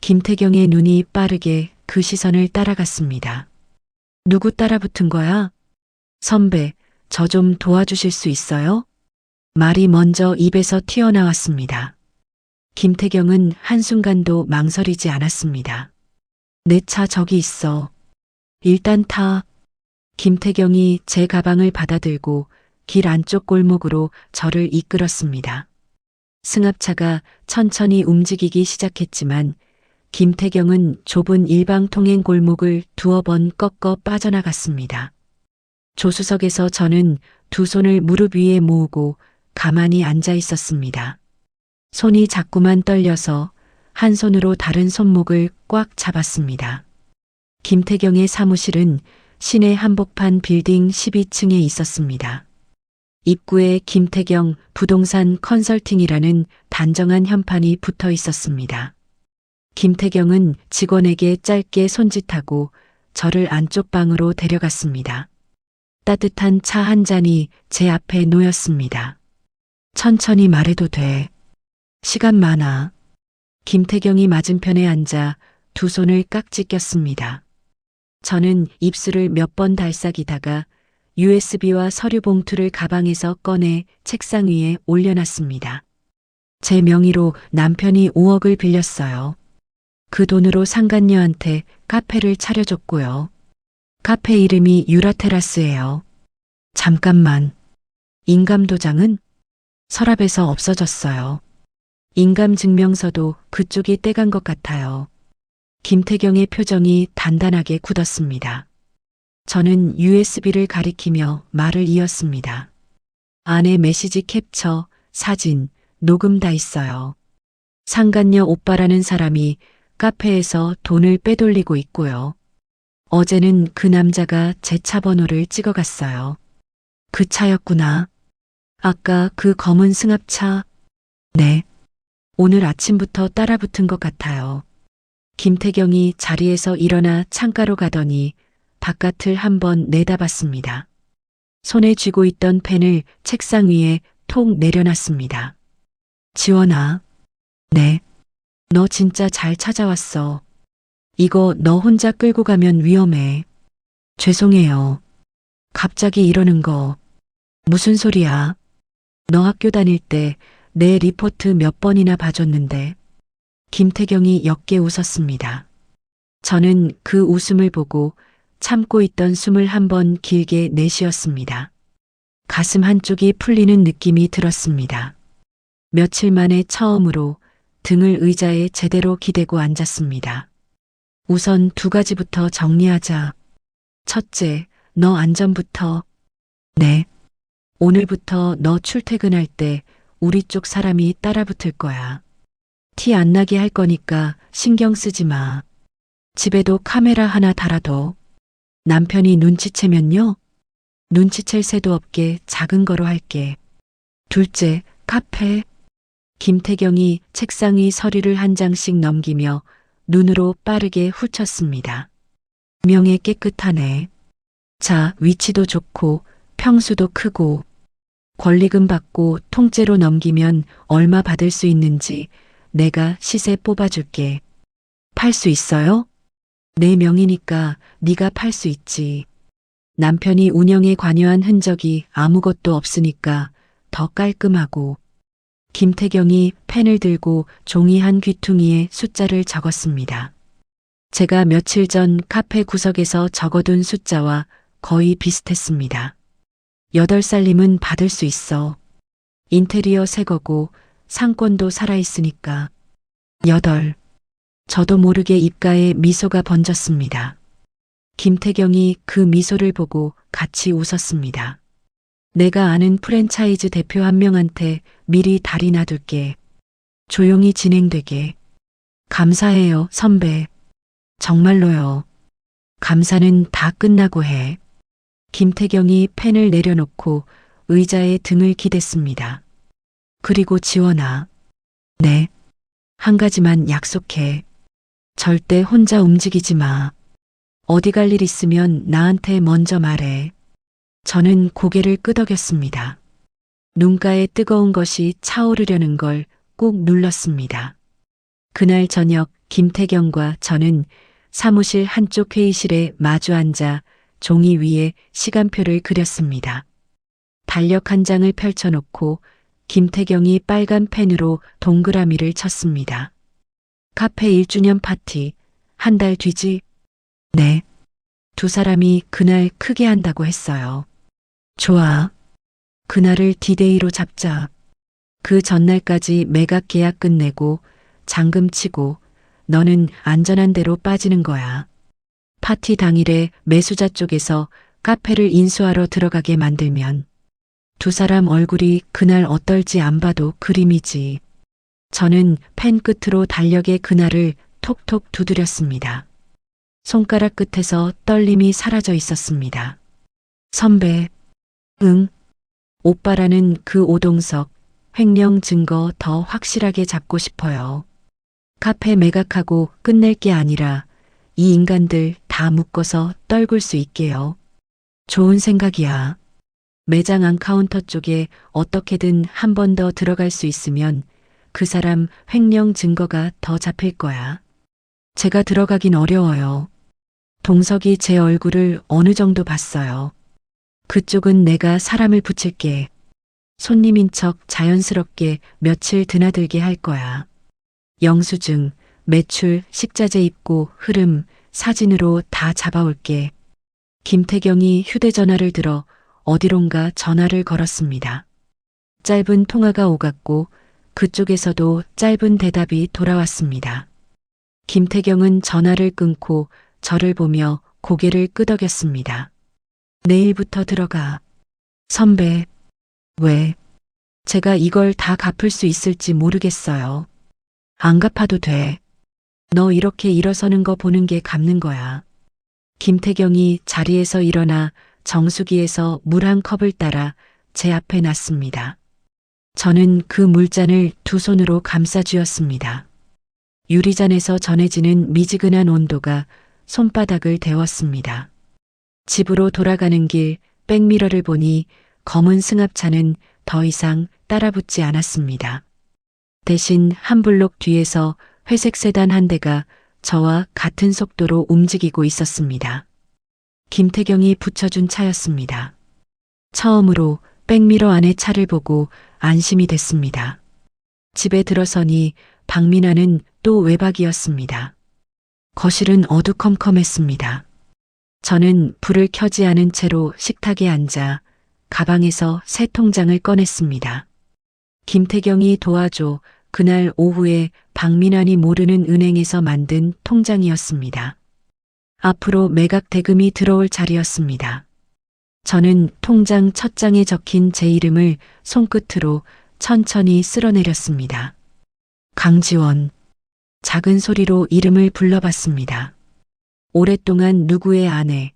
김태경의 눈이 빠르게 그 시선을 따라갔습니다. 누구 따라붙은 거야? 선배, 저 좀 도와주실 수 있어요? 말이 먼저 입에서 튀어나왔습니다. 김태경은 한순간도 망설이지 않았습니다. 내 차 저기 있어. 일단 타. 김태경이 제 가방을 받아들고 길 안쪽 골목으로 저를 이끌었습니다. 승합차가 천천히 움직이기 시작했지만 김태경은 좁은 일방통행 골목을 두어 번 꺾어 빠져나갔습니다. 조수석에서 저는 두 손을 무릎 위에 모으고 가만히 앉아 있었습니다. 손이 자꾸만 떨려서 한 손으로 다른 손목을 꽉 잡았습니다. 김태경의 사무실은 시내 한복판 빌딩 12층에 있었습니다. 입구에 김태경 부동산 컨설팅이라는 단정한 현판이 붙어 있었습니다. 김태경은 직원에게 짧게 손짓하고 저를 안쪽 방으로 데려갔습니다. 따뜻한 차 한 잔이 제 앞에 놓였습니다. 천천히 말해도 돼. 시간 많아. 김태경이 맞은편에 앉아 두 손을 깍지 꼈습니다. 저는 입술을 몇 번 달싹이다가 USB와 서류 봉투를 가방에서 꺼내 책상 위에 올려놨습니다. 제 명의로 남편이 5억을 빌렸어요. 그 돈으로 상간녀한테 카페를 차려줬고요. 카페 이름이 유라테라스예요. 잠깐만. 인감도장은? 서랍에서 없어졌어요. 인감증명서도 그쪽이 떼간 것 같아요. 김태경의 표정이 단단하게 굳었습니다. 저는 USB를 가리키며 말을 이었습니다. 안에 메시지 캡처, 사진, 녹음 다 있어요. 상간녀 오빠라는 사람이 카페에서 돈을 빼돌리고 있고요. 어제는 그 남자가 제 차 번호를 찍어갔어요. 그 차였구나. 아까 그 검은 승합차. 네. 오늘 아침부터 따라붙은 것 같아요. 김태경이 자리에서 일어나 창가로 가더니 바깥을 한번 내다봤습니다. 손에 쥐고 있던 펜을 책상 위에 톡 내려놨습니다. 지원아. 네. 너 진짜 잘 찾아왔어. 이거 너 혼자 끌고 가면 위험해. 죄송해요. 갑자기 이러는 거. 무슨 소리야? 너 학교 다닐 때 내 리포트 몇 번이나 봐줬는데. 김태경이 옅게 웃었습니다. 저는 그 웃음을 보고 참고 있던 숨을 한번 길게 내쉬었습니다. 가슴 한쪽이 풀리는 느낌이 들었습니다. 며칠 만에 처음으로 등을 의자에 제대로 기대고 앉았습니다. 우선 두 가지부터 정리하자. 첫째, 너 안전부터. 네. 오늘부터 너 출퇴근할 때 우리 쪽 사람이 따라붙을 거야. 티 안 나게 할 거니까 신경 쓰지 마. 집에도 카메라 하나 달아둬. 남편이 눈치채면요? 눈치챌 새도 없게 작은 거로 할게. 둘째, 카페. 김태경이 책상 위 서류를 한 장씩 넘기며 눈으로 빠르게 훑었습니다. 명예 깨끗하네. 자, 위치도 좋고 평수도 크고 권리금 받고 통째로 넘기면 얼마 받을 수 있는지 내가 시세 뽑아줄게. 팔 수 있어요? 내 명의니까 네가 팔 수 있지. 남편이 운영에 관여한 흔적이 아무것도 없으니까 더 깔끔하고. 김태경이 펜을 들고 종이 한 귀퉁이에 숫자를 적었습니다. 제가 며칠 전 카페 구석에서 적어둔 숫자와 거의 비슷했습니다. 8살림은 받을 수 있어. 인테리어 새 거고 상권도 살아있으니까. 8. 저도 모르게 입가에 미소가 번졌습니다. 김태경이 그 미소를 보고 같이 웃었습니다. 내가 아는 프랜차이즈 대표 한 명한테 미리 다리 놔둘게. 조용히 진행되게. 감사해요, 선배. 정말로요. 감사는 다 끝나고 해. 김태경이 펜을 내려놓고 의자에 등을 기댔습니다. 그리고 지원아. 네. 한 가지만 약속해. 절대 혼자 움직이지 마. 어디 갈 일 있으면 나한테 먼저 말해. 저는 고개를 끄덕였습니다. 눈가에 뜨거운 것이 차오르려는 걸 꾹 눌렀습니다. 그날 저녁 김태경과 저는 사무실 한쪽 회의실에 마주 앉아 종이 위에 시간표를 그렸습니다. 달력 한 장을 펼쳐놓고 김태경이 빨간 펜으로 동그라미를 쳤습니다. 카페 1주년 파티, 한 달 뒤지? 네. 두 사람이 그날 크게 한다고 했어요. 좋아. 그날을 디데이로 잡자. 그 전날까지 매각 계약 끝내고 잔금 치고 너는 안전한 데로 빠지는 거야. 파티 당일에 매수자 쪽에서 카페를 인수하러 들어가게 만들면 두 사람 얼굴이 그날 어떨지 안 봐도 그림이지. 저는 펜 끝으로 달력의 그날을 톡톡 두드렸습니다. 손가락 끝에서 떨림이 사라져 있었습니다. 선배, 응. 오빠라는 그 오동석, 횡령 증거 더 확실하게 잡고 싶어요. 카페 매각하고 끝낼 게 아니라 이 인간들 다 묶어서 떨굴 수 있게요. 좋은 생각이야. 매장 안 카운터 쪽에 어떻게든 한 번 더 들어갈 수 있으면 그 사람 횡령 증거가 더 잡힐 거야. 제가 들어가긴 어려워요. 동석이 제 얼굴을 어느 정도 봤어요. 그쪽은 내가 사람을 붙일게. 손님인 척 자연스럽게 며칠 드나들게 할 거야. 영수증, 매출, 식자재 입고 흐름, 사진으로 다 잡아올게. 김태경이 휴대전화를 들어 어디론가 전화를 걸었습니다. 짧은 통화가 오갔고 그쪽에서도 짧은 대답이 돌아왔습니다. 김태경은 전화를 끊고 저를 보며 고개를 끄덕였습니다. 내일부터 들어가. 선배. 왜? 제가 이걸 다 갚을 수 있을지 모르겠어요. 안 갚아도 돼. 너 이렇게 일어서는 거 보는 게 갚는 거야. 김태경이 자리에서 일어나 정수기에서 물 한 컵을 따라 제 앞에 놨습니다. 저는 그 물잔을 두 손으로 감싸 쥐었습니다. 유리잔에서 전해지는 미지근한 온도가 손바닥을 데웠습니다. 집으로 돌아가는 길 백미러를 보니 검은 승합차는 더 이상 따라붙지 않았습니다. 대신 한 블록 뒤에서 회색 세단 한 대가 저와 같은 속도로 움직이고 있었습니다. 김태경이 붙여준 차였습니다. 처음으로 백미러 안의 차를 보고 안심이 됐습니다. 집에 들어서니 박민아는 또 외박이었습니다. 거실은 어두컴컴했습니다. 저는 불을 켜지 않은 채로 식탁에 앉아 가방에서 새 통장을 꺼냈습니다. 김태경이 도와줘 그날 오후에 박민환이 모르는 은행에서 만든 통장이었습니다. 앞으로 매각 대금이 들어올 자리였습니다. 저는 통장 첫 장에 적힌 제 이름을 손끝으로 천천히 쓸어내렸습니다. 강지원. 작은 소리로 이름을 불러봤습니다. 오랫동안 누구의 아내,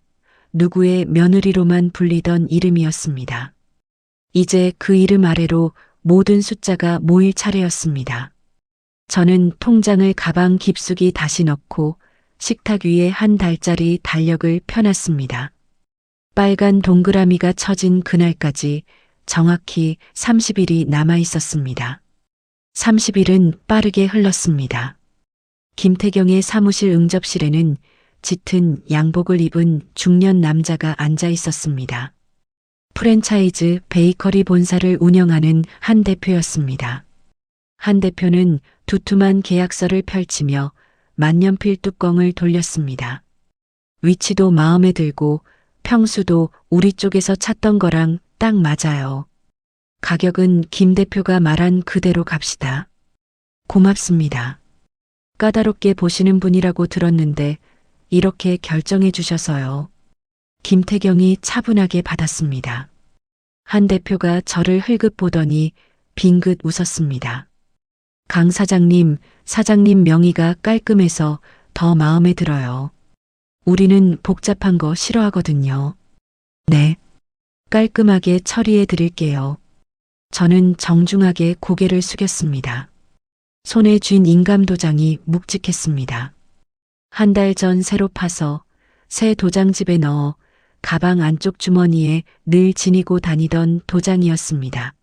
누구의 며느리로만 불리던 이름이었습니다. 이제 그 이름 아래로 모든 숫자가 모일 차례였습니다. 저는 통장을 가방 깊숙이 다시 넣고 식탁 위에 한 달짜리 달력을 펴놨습니다. 빨간 동그라미가 쳐진 그날까지 정확히 30일이 남아 있었습니다. 30일은 빠르게 흘렀습니다. 김태경의 사무실 응접실에는 짙은 양복을 입은 중년 남자가 앉아 있었습니다. 프랜차이즈 베이커리 본사를 운영하는 한 대표였습니다. 한 대표는 두툼한 계약서를 펼치며 만년필 뚜껑을 돌렸습니다. 위치도 마음에 들고 평수도 우리 쪽에서 찾던 거랑 딱 맞아요. 가격은 김 대표가 말한 그대로 갑시다. 고맙습니다. 까다롭게 보시는 분이라고 들었는데 이렇게 결정해 주셔서요. 김태경이 차분하게 받았습니다. 한 대표가 저를 흘끗 보더니 빙긋 웃었습니다. 강 사장님, 사장님 명의가 깔끔해서 더 마음에 들어요. 우리는 복잡한 거 싫어하거든요. 네. 깔끔하게 처리해 드릴게요. 저는 정중하게 고개를 숙였습니다. 손에 쥔 인감도장이 묵직했습니다. 한 달 전 새로 파서 새 도장집에 넣어 가방 안쪽 주머니에 늘 지니고 다니던 도장이었습니다.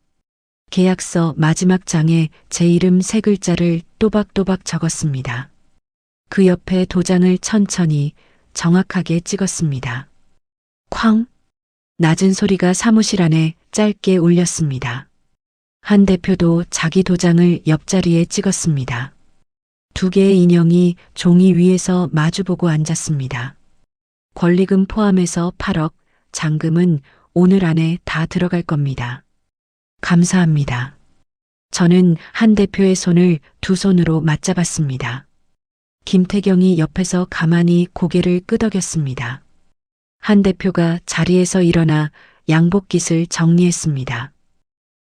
계약서 마지막 장에 제 이름 3글자를 또박또박 적었습니다. 그 옆에 도장을 천천히 정확하게 찍었습니다. 쾅! 낮은 소리가 사무실 안에 짧게 울렸습니다. 한 대표도 자기 도장을 옆자리에 찍었습니다. 2개의 인형이 종이 위에서 마주보고 앉았습니다. 권리금 포함해서 8억, 잔금은 오늘 안에 다 들어갈 겁니다. 감사합니다. 저는 한 대표의 손을 2손으로 맞잡았습니다. 김태경이 옆에서 가만히 고개를 끄덕였습니다. 한 대표가 자리에서 일어나 양복깃을 정리했습니다.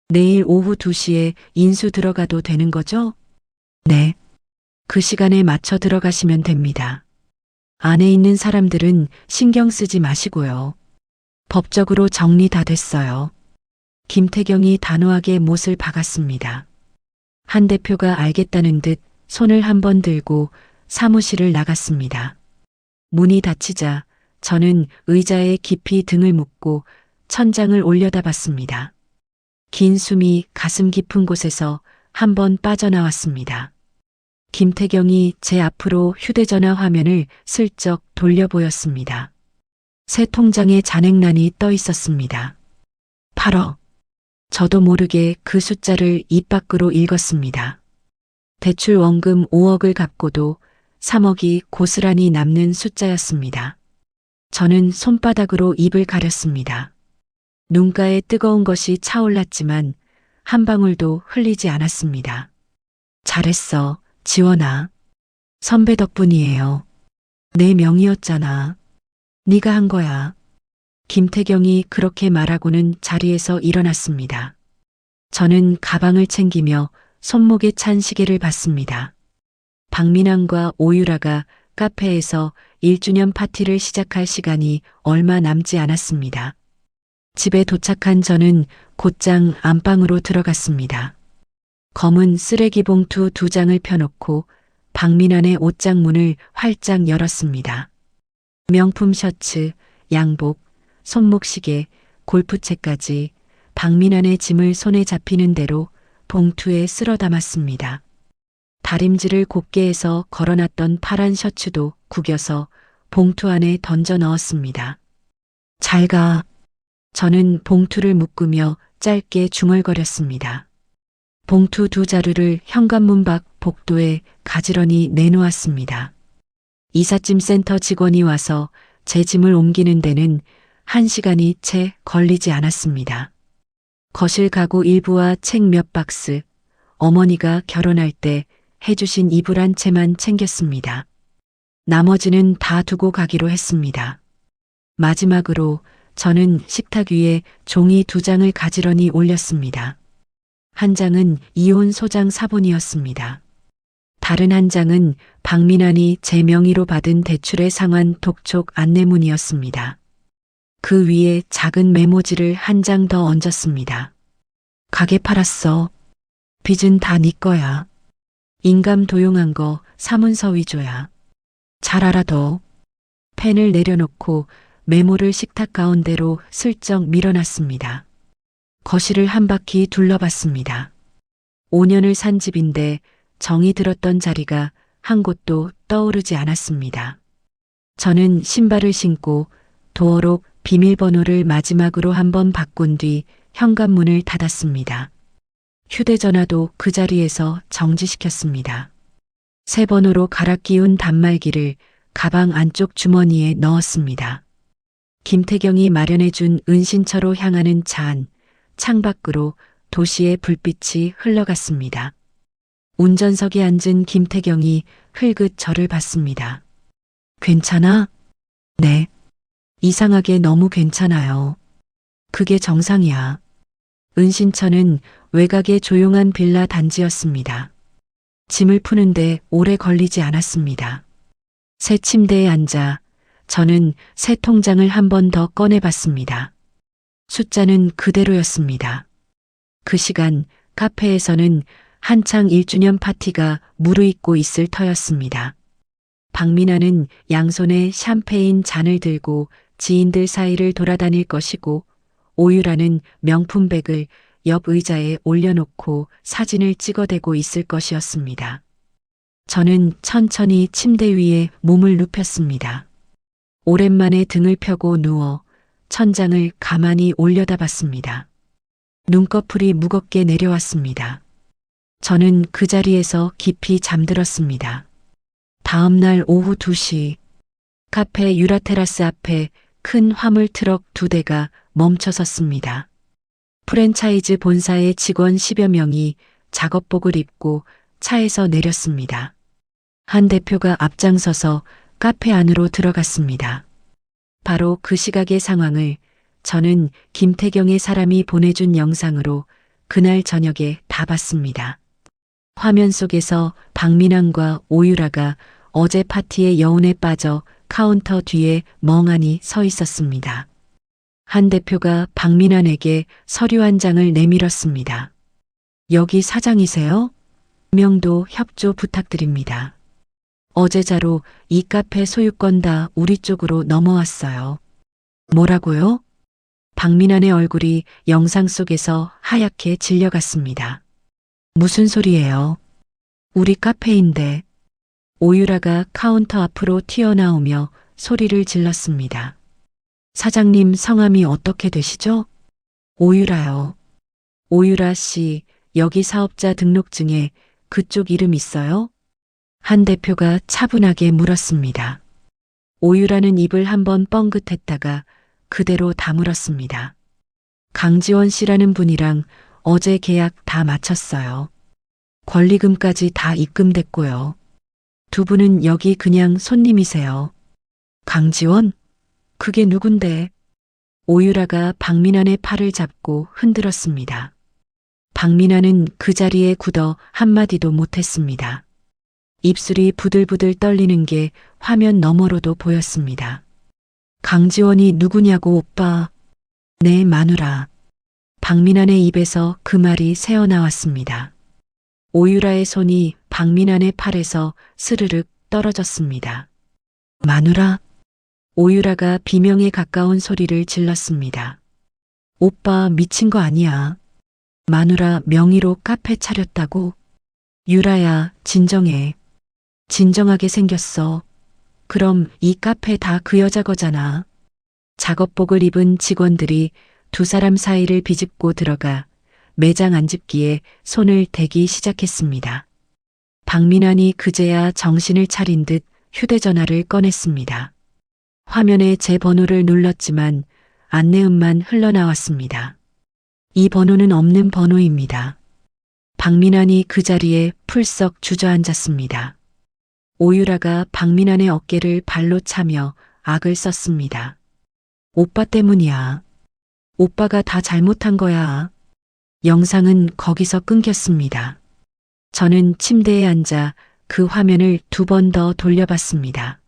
내일 오후 2시에 인수 들어가도 되는 거죠? 네. 그 시간에 맞춰 들어가시면 됩니다. 안에 있는 사람들은 신경 쓰지 마시고요. 법적으로 정리 다 됐어요. 김태경이 단호하게 못을 박았습니다. 한 대표가 알겠다는 듯 손을 한번 들고 사무실을 나갔습니다. 문이 닫히자 저는 의자에 깊이 등을 묻고 천장을 올려다봤습니다. 긴 숨이 가슴 깊은 곳에서 한번 빠져나왔습니다. 김태경이 제 앞으로 휴대전화 화면을 슬쩍 돌려 보였습니다. 새 통장에 잔액란이 떠 있었습니다. 8억. 저도 모르게 그 숫자를 입 밖으로 읽었습니다. 대출 원금 5억을 갚고도 3억이 고스란히 남는 숫자였습니다. 저는 손바닥으로 입을 가렸습니다. 눈가에 뜨거운 것이 차올랐지만 한 방울도 흘리지 않았습니다. 잘했어, 지원아. 선배 덕분이에요. 내 명의였잖아. 네가 한 거야. 김태경이 그렇게 말하고는 자리에서 일어났습니다. 저는 가방을 챙기며 손목에 찬 시계를 봤습니다. 박민환과 오유라가 카페에서 1주년 파티를 시작할 시간이 얼마 남지 않았습니다. 집에 도착한 저는 곧장 안방으로 들어갔습니다. 검은 쓰레기 봉투 2장을 펴놓고 박민환의 옷장 문을 활짝 열었습니다. 명품 셔츠, 양복, 손목시계, 골프채까지 박민환의 짐을 손에 잡히는 대로 봉투에 쓸어 담았습니다. 다림질을 곱게 해서 걸어놨던 파란 셔츠도 구겨서 봉투 안에 던져 넣었습니다. 잘 가. 저는 봉투를 묶으며 짧게 중얼거렸습니다. 봉투 2자루를 현관문 밖 복도에 가지런히 내놓았습니다. 이삿짐 센터 직원이 와서 제 짐을 옮기는 데는 1시간이 채 걸리지 않았습니다. 거실 가구 일부와 책 몇 박스, 어머니가 결혼할 때 해주신 이불 한 채만 챙겼습니다. 나머지는 다 두고 가기로 했습니다. 마지막으로 저는 식탁 위에 종이 2장을 가지런히 올렸습니다. 한 장은 이혼 소장 사본이었습니다. 다른 한 장은 박민환이 제 명의로 받은 대출에 상환 독촉 안내문이었습니다. 그 위에 작은 메모지를 한 장 더 얹었습니다. 가게 팔았어. 빚은 다 네 거야. 인감 도용한 거 사문서 위조야. 잘 알아 둬. 펜을 내려놓고 메모를 식탁 가운데로 슬쩍 밀어놨습니다. 거실을 한 바퀴 둘러봤습니다. 5년을 산 집인데 정이 들었던 자리가 한 곳도 떠오르지 않았습니다. 저는 신발을 신고 도어록 비밀번호를 마지막으로 한번 바꾼 뒤 현관문을 닫았습니다. 휴대전화도 그 자리에서 정지시켰습니다. 새 번호로 갈아 끼운 단말기를 가방 안쪽 주머니에 넣었습니다. 김태경이 마련해준 은신처로 향하는 차 안, 창밖으로 도시의 불빛이 흘러갔습니다. 운전석에 앉은 김태경이 흘긋 저를 봤습니다. 괜찮아? 네. 이상하게 너무 괜찮아요. 그게 정상이야. 은신처는 외곽의 조용한 빌라 단지였습니다. 짐을 푸는데 오래 걸리지 않았습니다. 새 침대에 앉아 저는 새 통장을 한 번 더 꺼내봤습니다. 숫자는 그대로였습니다. 그 시간 카페에서는 한창 1주년 파티가 무르익고 있을 터였습니다. 박민아는 양손에 샴페인 잔을 들고 지인들 사이를 돌아다닐 것이고 오유라는 명품백을 옆 의자에 올려놓고 사진을 찍어대고 있을 것이었습니다. 저는 천천히 침대 위에 몸을 눕혔습니다. 오랜만에 등을 펴고 누워 천장을 가만히 올려다봤습니다. 눈꺼풀이 무겁게 내려왔습니다. 저는 그 자리에서 깊이 잠들었습니다. 다음 날 오후 2시 카페 유라테라스 앞에 큰 화물 트럭 2대가 멈춰 섰습니다. 프랜차이즈 본사의 직원 10여 명이 작업복을 입고 차에서 내렸습니다. 한 대표가 앞장서서 카페 안으로 들어갔습니다. 바로 그 시각의 상황을 저는 김태경의 사람이 보내준 영상으로 그날 저녁에 다 봤습니다. 화면 속에서 박민환과 오유라가 어제 파티의 여운에 빠져 카운터 뒤에 멍하니 서 있었습니다. 한 대표가 박민환에게 서류 한 장을 내밀었습니다. 여기 사장이세요? 명도 협조 부탁드립니다. 어제자로 이 카페 소유권 다 우리 쪽으로 넘어왔어요. 뭐라고요? 박민환의 얼굴이 영상 속에서 하얗게 질려갔습니다. 무슨 소리예요? 우리 카페인데. 오유라가 카운터 앞으로 튀어나오며 소리를 질렀습니다. 사장님 성함이 어떻게 되시죠? 오유라요. 오유라 씨, 여기 사업자 등록증에 그쪽 이름 있어요? 한 대표가 차분하게 물었습니다. 오유라는 입을 한번 뻥긋했다가 그대로 다물었습니다. 강지원 씨라는 분이랑 어제 계약 다 마쳤어요. 권리금까지 다 입금됐고요. 두 분은 여기 그냥 손님이세요. 강지원? 그게 누군데? 오유라가 박민환의 팔을 잡고 흔들었습니다. 박민환은 그 자리에 굳어 한마디도 못했습니다. 입술이 부들부들 떨리는 게 화면 너머로도 보였습니다. 강지원이 누구냐고 오빠. 네, 마누라. 박민환의 입에서 그 말이 새어나왔습니다. 오유라의 손이 박민환의 팔에서 스르륵 떨어졌습니다. 마누라? 오유라가 비명에 가까운 소리를 질렀습니다. 오빠 미친 거 아니야. 마누라 명의로 카페 차렸다고? 유라야, 진정해. 진정하게 생겼어. 그럼 이 카페 다 그 여자 거잖아. 작업복을 입은 직원들이 두 사람 사이를 비집고 들어가 매장 안집기에 손을 대기 시작했습니다. 박민환이 그제야 정신을 차린 듯 휴대전화를 꺼냈습니다. 화면에 제 번호를 눌렀지만 안내음만 흘러나왔습니다. 이 번호는 없는 번호입니다. 박민환이 그 자리에 풀썩 주저앉았습니다. 오유라가 박민환의 어깨를 발로 차며 악을 썼습니다. 오빠 때문이야. 오빠가 다 잘못한 거야. 영상은 거기서 끊겼습니다. 저는 침대에 앉아 그 화면을 2번 더 돌려봤습니다.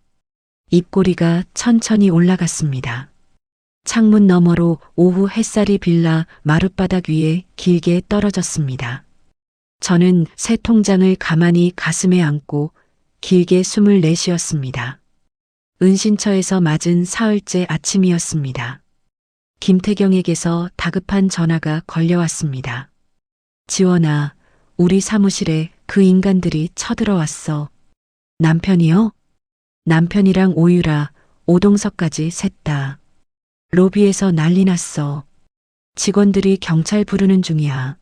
입꼬리가 천천히 올라갔습니다. 창문 너머로 오후 햇살이 빌라 마룻바닥 위에 길게 떨어졌습니다. 저는 새 통장을 가만히 가슴에 안고 길게 숨을 내쉬었습니다. 은신처에서 맞은 사흘째 아침이었습니다. 김태경에게서 다급한 전화가 걸려왔습니다. 지원아, 우리 사무실에 그 인간들이 쳐들어왔어. 남편이요? 남편이랑 오유라, 오동석까지 셋 다. 로비에서 난리 났어. 직원들이 경찰 부르는 중이야.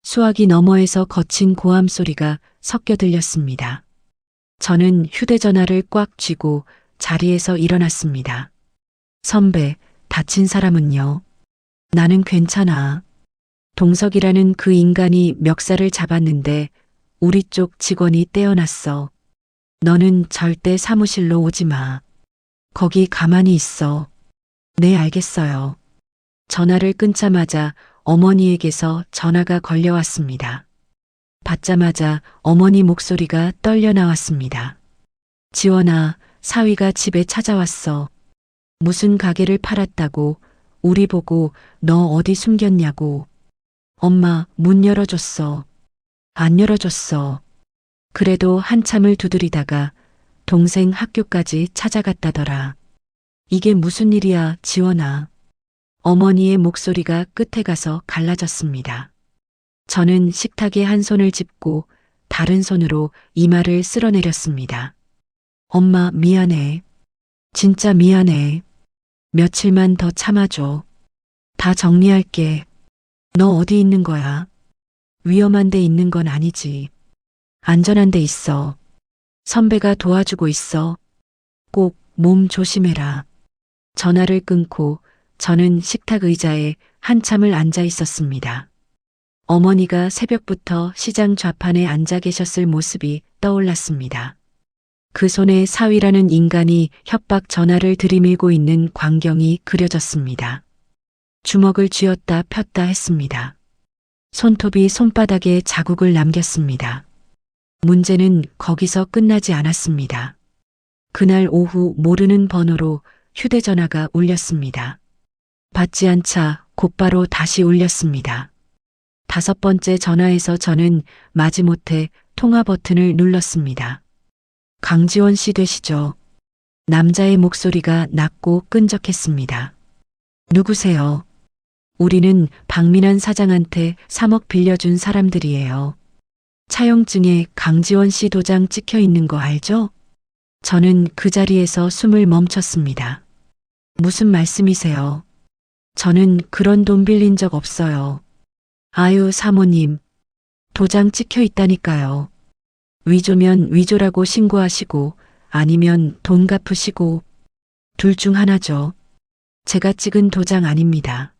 수화기 너머에서 거친 고함 소리가 섞여 들렸습니다. 저는 휴대전화를 꽉 쥐고 자리에서 일어났습니다. 선배, 다친 사람은요? 나는 괜찮아. 동석이라는 그 인간이 멱살을 잡았는데 우리 쪽 직원이 떼어놨어. 너는 절대 사무실로 오지 마. 거기 가만히 있어. 네, 알겠어요. 전화를 끊자마자 어머니에게서 전화가 걸려왔습니다. 받자마자 어머니 목소리가 떨려 나왔습니다. 지원아, 사위가 집에 찾아왔어. 무슨 가게를 팔았다고 우리 보고 너 어디 숨겼냐고. 엄마, 문 열어줬어. 안 열어줬어. 그래도 한참을 두드리다가 동생 학교까지 찾아갔다더라. 이게 무슨 일이야, 지원아. 어머니의 목소리가 끝에 가서 갈라졌습니다. 저는 식탁에 한 손을 짚고 다른 손으로 이마를 쓸어내렸습니다. 엄마, 미안해. 진짜 미안해. 며칠만 더 참아줘. 다 정리할게. 너 어디 있는 거야? 위험한 데 있는 건 아니지. 안전한 데 있어. 선배가 도와주고 있어. 꼭 몸 조심해라. 전화를 끊고 저는 식탁 의자에 한참을 앉아 있었습니다. 어머니가 새벽부터 시장 좌판에 앉아 계셨을 모습이 떠올랐습니다. 그 손에 사위라는 인간이 협박 전화를 들이밀고 있는 광경이 그려졌습니다. 주먹을 쥐었다 폈다 했습니다. 손톱이 손바닥에 자국을 남겼습니다. 문제는 거기서 끝나지 않았습니다. 그날 오후 모르는 번호로 휴대전화가 울렸습니다. 받지 않자 곧바로 다시 울렸습니다. 5번째 전화에서 저는 마지못해 통화 버튼을 눌렀습니다. 강지원 씨 되시죠? 남자의 목소리가 낮고 끈적했습니다. 누구세요? 우리는 박민환 사장한테 3억 빌려준 사람들이에요. 차용증에 강지원 씨 도장 찍혀 있는 거 알죠? 저는 그 자리에서 숨을 멈췄습니다. 무슨 말씀이세요? 저는 그런 돈 빌린 적 없어요. 아유, 사모님. 도장 찍혀 있다니까요. 위조면 위조라고 신고하시고 아니면 돈 갚으시고 둘 중 하나죠. 제가 찍은 도장 아닙니다.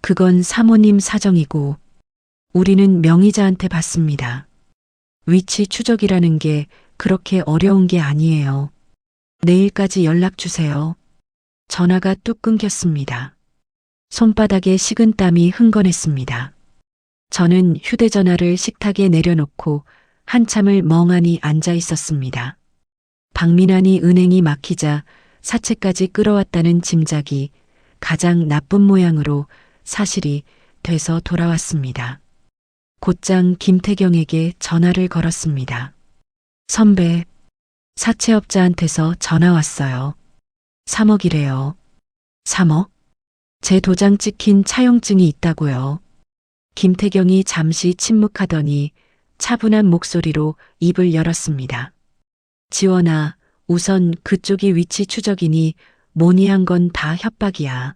그건 사모님 사정이고 우리는 명의자한테 받습니다. 위치 추적이라는 게 그렇게 어려운 게 아니에요. 내일까지 연락 주세요. 전화가 뚝 끊겼습니다. 손바닥에 식은 땀이 흥건했습니다. 저는 휴대전화를 식탁에 내려놓고 한참을 멍하니 앉아 있었습니다. 박민환이 은행이 막히자 사채까지 끌어왔다는 짐작이 가장 나쁜 모양으로 사실이 돼서 돌아왔습니다. 곧장 김태경에게 전화를 걸었습니다. 선배, 사채업자한테서 전화 왔어요. 3억이래요. 3억? 제 도장 찍힌 차용증이 있다고요. 김태경이 잠시 침묵하더니 차분한 목소리로 입을 열었습니다. 지원아, 우선 그쪽이 위치 추적이니 뭐니 한 건 다 협박이야.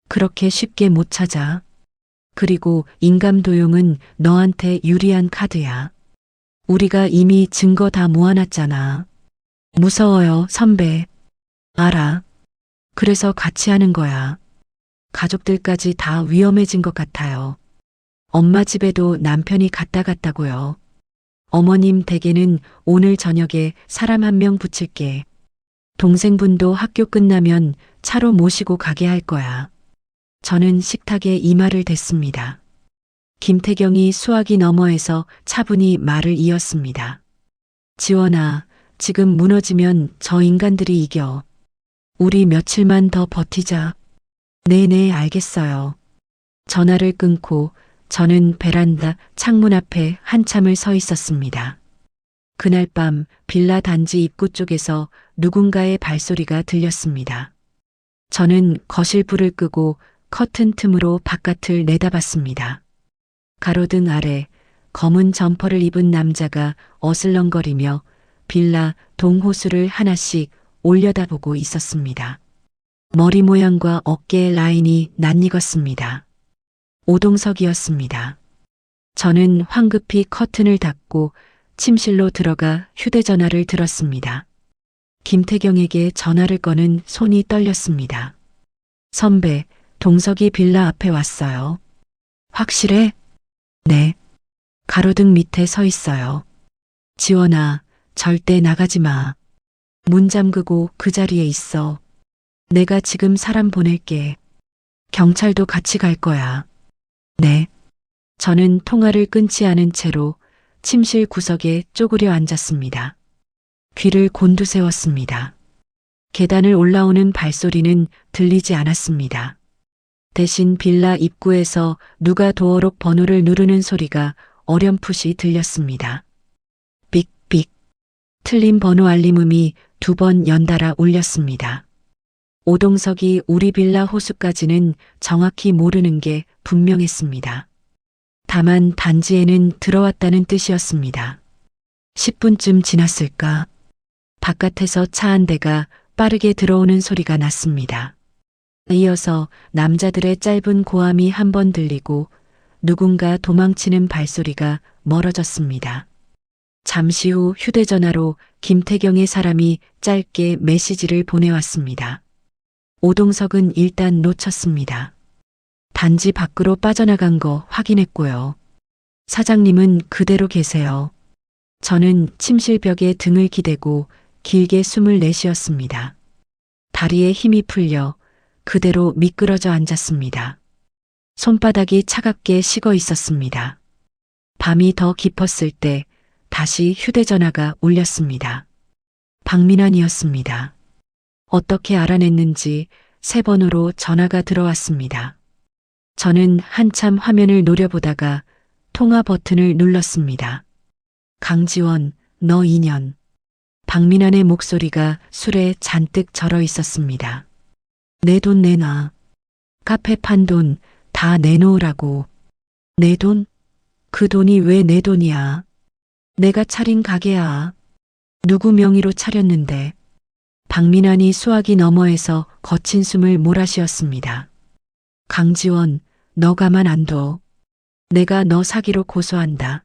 그렇게 쉽게 못 찾아. 그리고 인감도용은 너한테 유리한 카드야. 우리가 이미 증거 다 모아놨잖아. 무서워요, 선배. 알아. 그래서 같이 하는 거야. 가족들까지 다 위험해진 것 같아요. 엄마 집에도 남편이 갔다 갔다고요. 어머님 댁에는 오늘 저녁에 사람 1명 붙일게. 동생분도 학교 끝나면 차로 모시고 가게 할 거야. 저는 식탁에 이마를 댔습니다. 김태경이 수화기 너머에서 차분히 말을 이었습니다. 지원아, 지금 무너지면 저 인간들이 이겨. 우리 며칠만 더 버티자. 네네, 알겠어요. 전화를 끊고 저는 베란다 창문 앞에 한참을 서 있었습니다. 그날 밤 빌라 단지 입구 쪽에서 누군가의 발소리가 들렸습니다. 저는 거실 불을 끄고 커튼 틈으로 바깥을 내다봤습니다. 가로등 아래 검은 점퍼를 입은 남자가 어슬렁거리며 빌라 동호수를 하나씩 올려다보고 있었습니다. 머리 모양과 어깨 라인이 낯익었습니다. 오동석이었습니다. 저는 황급히 커튼을 닫고 침실로 들어가 휴대전화를 들었습니다. 김태경에게 전화를 거는 손이 떨렸습니다. 선배, 동석이 빌라 앞에 왔어요. 확실해? 네. 가로등 밑에 서 있어요. 지원아, 절대 나가지 마. 문 잠그고 그 자리에 있어. 내가 지금 사람 보낼게. 경찰도 같이 갈 거야. 네. 저는 통화를 끊지 않은 채로 침실 구석에 쪼그려 앉았습니다. 귀를 곤두세웠습니다. 계단을 올라오는 발소리는 들리지 않았습니다. 대신 빌라 입구에서 누가 도어록 번호를 누르는 소리가 어렴풋이 들렸습니다. 삑삑. 틀린 번호 알림음이 2번 연달아 울렸습니다. 오동석이 우리 빌라 호수까지는 정확히 모르는 게 분명했습니다. 다만 단지에는 들어왔다는 뜻이었습니다. 10분쯤 지났을까? 바깥에서 차 한 대가 빠르게 들어오는 소리가 났습니다. 이어서 남자들의 짧은 고함이 한 번 들리고 누군가 도망치는 발소리가 멀어졌습니다. 잠시 후 휴대전화로 김태경의 사람이 짧게 메시지를 보내왔습니다. 오동석은 일단 놓쳤습니다. 단지 밖으로 빠져나간 거 확인했고요. 사장님은 그대로 계세요. 저는 침실벽에 등을 기대고 길게 숨을 내쉬었습니다. 다리에 힘이 풀려 그대로 미끄러져 앉았습니다. 손바닥이 차갑게 식어 있었습니다. 밤이 더 깊었을 때 다시 휴대전화가 울렸습니다. 박민환이었습니다. 어떻게 알아냈는지 3번으로 전화가 들어왔습니다. 저는 한참 화면을 노려보다가 통화 버튼을 눌렀습니다. 강지원, 너 인연. 박민환의 목소리가 술에 잔뜩 절어 있었습니다. 내 돈 내놔. 카페 판 돈 다 내놓으라고. 내 돈? 그 돈이 왜 내 돈이야? 내가 차린 가게야. 누구 명의로 차렸는데. 박민환이 수화기 너머에서 거친 숨을 몰아쉬었습니다. 강지원, 너 가만 안 둬. 내가 너 사기로 고소한다.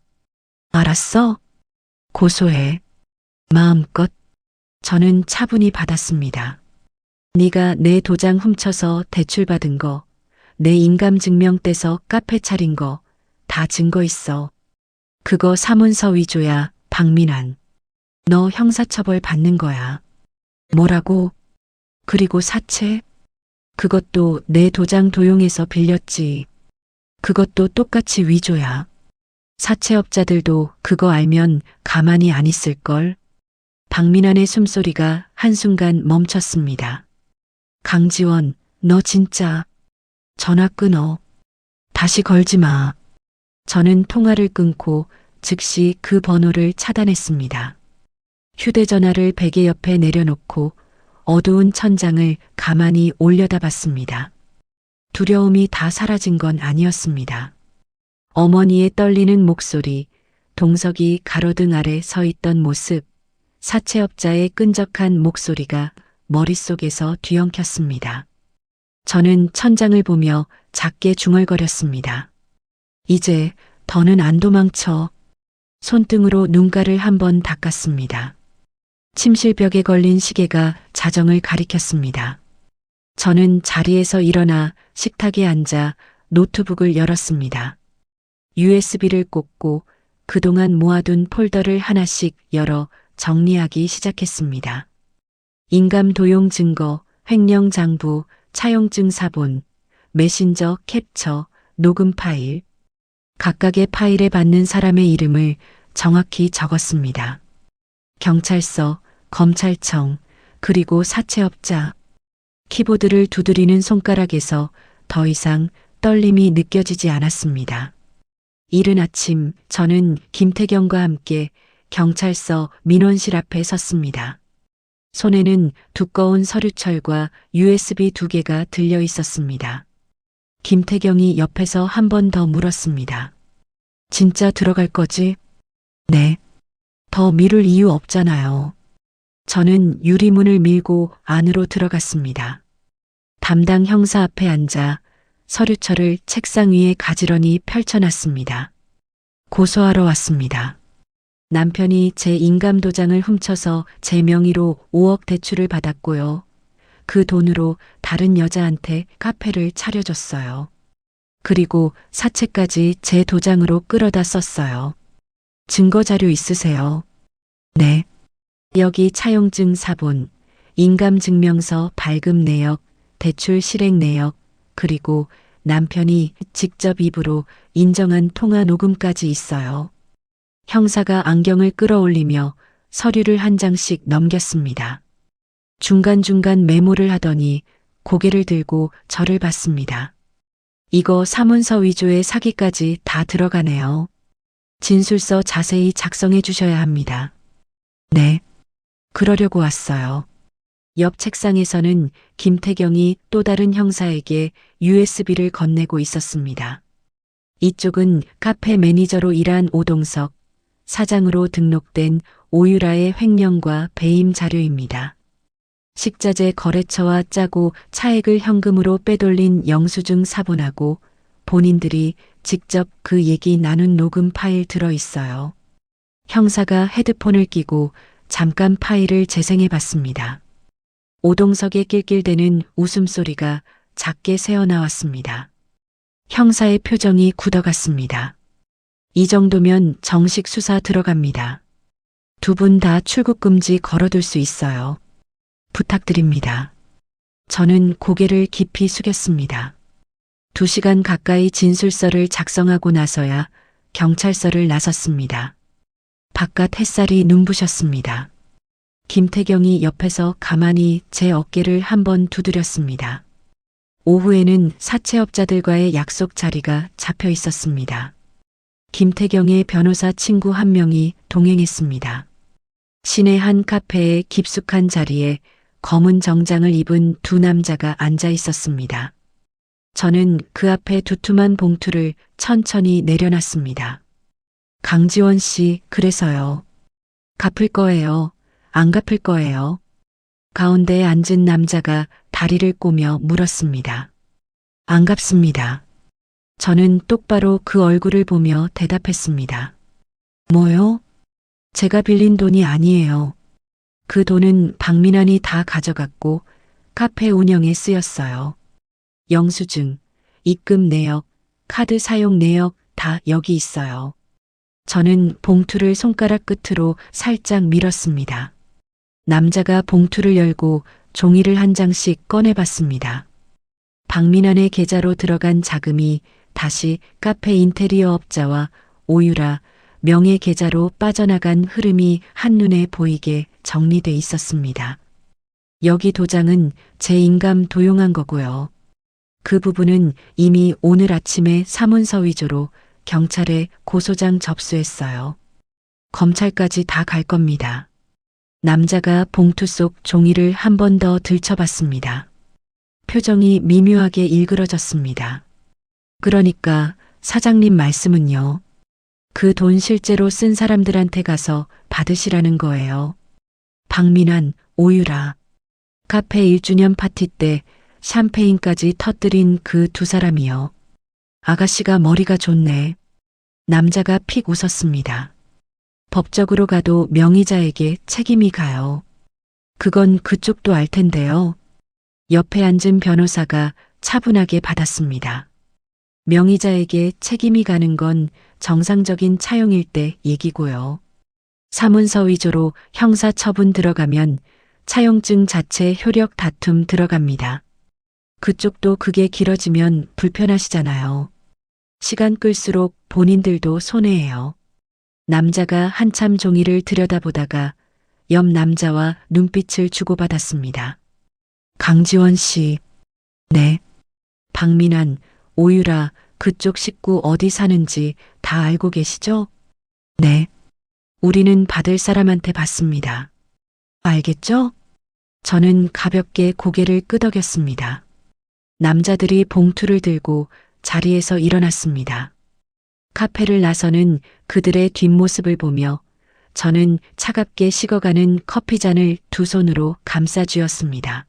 알았어? 고소해. 마음껏. 저는 차분히 받았습니다. 네가 내 도장 훔쳐서 대출받은 거, 내 인감증명 떼서 카페 차린 거 다 증거 있어. 그거 사문서 위조야, 박민환. 너 형사처벌 받는 거야. 뭐라고? 그리고 사채? 그것도 내 도장 도용해서 빌렸지. 그것도 똑같이 위조야. 사채업자들도 그거 알면 가만히 안 있을걸. 박민환의 숨소리가 한순간 멈췄습니다. 강지원, 너 진짜. 전화 끊어. 다시 걸지 마. 저는 통화를 끊고 즉시 그 번호를 차단했습니다. 휴대전화를 베개 옆에 내려놓고 어두운 천장을 가만히 올려다봤습니다. 두려움이 다 사라진 건 아니었습니다. 어머니의 떨리는 목소리, 동석이 가로등 아래 서 있던 모습, 사채업자의 끈적한 목소리가 머릿속에서 뒤엉켰습니다. 저는 천장을 보며 작게 중얼거렸습니다. 이제 더는 안 도망쳐. 손등으로 눈가를 한번 닦았습니다. 침실벽에 걸린 시계가 자정을 가리켰습니다. 저는 자리에서 일어나 식탁에 앉아 노트북을 열었습니다. USB를 꽂고 그동안 모아둔 폴더를 하나씩 열어 정리하기 시작했습니다. 인감 도용 증거, 횡령 장부, 차용증 사본, 메신저 캡처, 녹음 파일. 각각의 파일에 받는 사람의 이름을 정확히 적었습니다. 경찰서, 검찰청, 그리고 사채업자. 키보드를 두드리는 손가락에서 더 이상 떨림이 느껴지지 않았습니다. 이른 아침 저는 김태경과 함께 경찰서 민원실 앞에 섰습니다. 손에는 두꺼운 서류철과 USB 2개가 들려 있었습니다. 김태경이 옆에서 한 번 더 물었습니다. 진짜 들어갈 거지? 네. 더 미룰 이유 없잖아요. 저는 유리문을 밀고 안으로 들어갔습니다. 담당 형사 앞에 앉아 서류철을 책상 위에 가지런히 펼쳐놨습니다. 고소하러 왔습니다. 남편이 제 인감 도장을 훔쳐서 제 명의로 5억 대출을 받았고요. 그 돈으로 다른 여자한테 카페를 차려줬어요. 그리고 사채까지 제 도장으로 끌어다 썼어요. 증거 자료 있으세요? 네. 여기 차용증 사본, 인감증명서 발급 내역, 대출 실행 내역, 그리고 남편이 직접 입으로 인정한 통화 녹음까지 있어요. 형사가 안경을 끌어올리며 서류를 한 장씩 넘겼습니다. 중간중간 메모를 하더니 고개를 들고 저를 봤습니다. 이거 사문서 위조의 사기까지 다 들어가네요. 진술서 자세히 작성해 주셔야 합니다. 네. 그러려고 왔어요. 옆 책상에서는 김태경이 또 다른 형사에게 USB를 건네고 있었습니다. 이쪽은 카페 매니저로 일한 오동석, 사장으로 등록된 오유라의 횡령과 배임 자료입니다. 식자재 거래처와 짜고 차액을 현금으로 빼돌린 영수증 사본하고 본인들이 직접 그 얘기 나눈 녹음 파일 들어 있어요. 형사가 헤드폰을 끼고 잠깐 파일을 재생해 봤습니다. 오동석의 낄낄대는 웃음소리가 작게 새어나왔습니다. 형사의 표정이 굳어갔습니다. 이 정도면 정식 수사 들어갑니다. 두 분 다 출국 금지 걸어둘 수 있어요. 부탁드립니다. 저는 고개를 깊이 숙였습니다. 2시간 가까이 진술서를 작성하고 나서야 경찰서를 나섰습니다. 바깥 햇살이 눈부셨습니다. 김태경이 옆에서 가만히 제 어깨를 한번 두드렸습니다. 오후에는 사채업자들과의 약속 자리가 잡혀 있었습니다. 김태경의 변호사 친구 한 명이 동행했습니다. 시내 한 카페의 깊숙한 자리에 검은 정장을 입은 두 남자가 앉아 있었습니다. 저는 그 앞에 두툼한 봉투를 천천히 내려놨습니다. 강지원 씨, 그래서요. 갚을 거예요. 안 갚을 거예요. 가운데에 앉은 남자가 다리를 꼬며 물었습니다. 안 갚습니다. 저는 똑바로 그 얼굴을 보며 대답했습니다. 뭐요? 제가 빌린 돈이 아니에요. 그 돈은 박민환이 다 가져갔고 카페 운영에 쓰였어요. 영수증, 입금 내역, 카드 사용 내역 다 여기 있어요. 저는 봉투를 손가락 끝으로 살짝 밀었습니다. 남자가 봉투를 열고 종이를 한 장씩 꺼내봤습니다. 박민환의 계좌로 들어간 자금이 다시 카페 인테리어 업자와 오유라 명의 계좌로 빠져나간 흐름이 한눈에 보이게 정리돼 있었습니다. 여기 도장은 제 인감 도용한 거고요. 그 부분은 이미 오늘 아침에 사문서 위조로 경찰에 고소장 접수했어요. 검찰까지 다 갈 겁니다. 남자가 봉투 속 종이를 한 번 더 들춰봤습니다. 표정이 미묘하게 일그러졌습니다. 그러니까 사장님 말씀은요. 그 돈 실제로 쓴 사람들한테 가서 받으시라는 거예요. 박민환, 오유라. 카페 1주년 파티 때 샴페인까지 터뜨린 그 두 사람이요. 아가씨가 머리가 좋네. 남자가 픽 웃었습니다. 법적으로 가도 명의자에게 책임이 가요. 그건 그쪽도 알 텐데요. 옆에 앉은 변호사가 차분하게 받았습니다. 명의자에게 책임이 가는 건 정상적인 차용일 때 얘기고요. 사문서 위조로 형사 처분 들어가면 차용증 자체 효력 다툼 들어갑니다. 그쪽도 그게 길어지면 불편하시잖아요. 시간 끌수록 본인들도 손해예요. 남자가 한참 종이를 들여다보다가 옆 남자와 눈빛을 주고받았습니다. 강지원 씨. 네. 박민환, 오유라 그쪽 식구 어디 사는지 다 알고 계시죠? 네. 우리는 받을 사람한테 받습니다. 알겠죠? 저는 가볍게 고개를 끄덕였습니다. 남자들이 봉투를 들고 자리에서 일어났습니다. 카페를 나서는 그들의 뒷모습을 보며 저는 차갑게 식어가는 커피잔을 두 손으로 감싸쥐었습니다.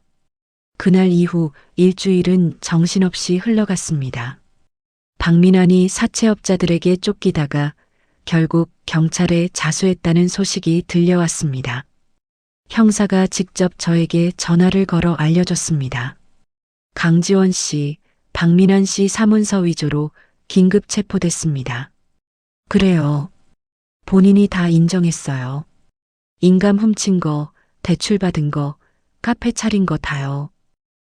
그날 이후 일주일은 정신없이 흘러갔습니다. 박민환이 사채업자들에게 쫓기다가 결국 경찰에 자수했다는 소식이 들려왔습니다. 형사가 직접 저에게 전화를 걸어 알려줬습니다. 강지원 씨, 박민환 씨 사문서 위조로 긴급 체포됐습니다. 그래요. 본인이 다 인정했어요. 인감 훔친 거, 대출 받은 거, 카페 차린 거 다요.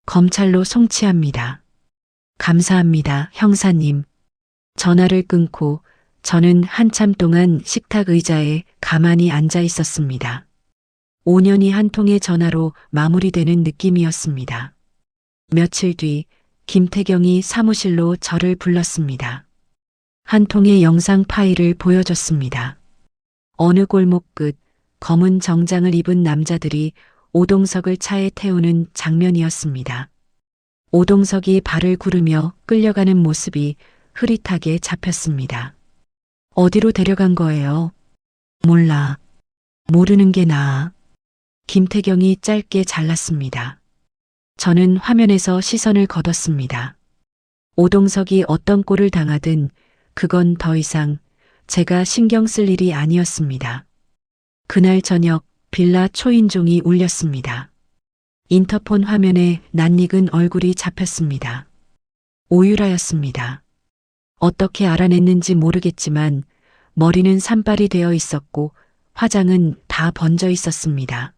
검찰로 송치합니다. 감사합니다, 형사님. 전화를 끊고 저는 한참 동안 식탁 의자에 가만히 앉아 있었습니다. 5년이 한 통의 전화로 마무리되는 느낌이었습니다. 며칠 뒤 김태경이 사무실로 저를 불렀습니다. 한 통의 영상 파일을 보여줬습니다. 어느 골목 끝 검은 정장을 입은 남자들이 오동석을 차에 태우는 장면이었습니다. 오동석이 발을 구르며 끌려가는 모습이 흐릿하게 잡혔습니다. 어디로 데려간 거예요? 몰라. 모르는 게 나아. 김태경이 짧게 잘랐습니다. 저는 화면에서 시선을 거뒀습니다. 오동석이 어떤 꼴을 당하든 그건 더 이상 제가 신경 쓸 일이 아니었습니다. 그날 저녁 빌라 초인종이 울렸습니다. 인터폰 화면에 낯익은 얼굴이 잡혔습니다. 오유라였습니다. 어떻게 알아냈는지 모르겠지만 머리는 산발이 되어 있었고 화장은 다 번져 있었습니다.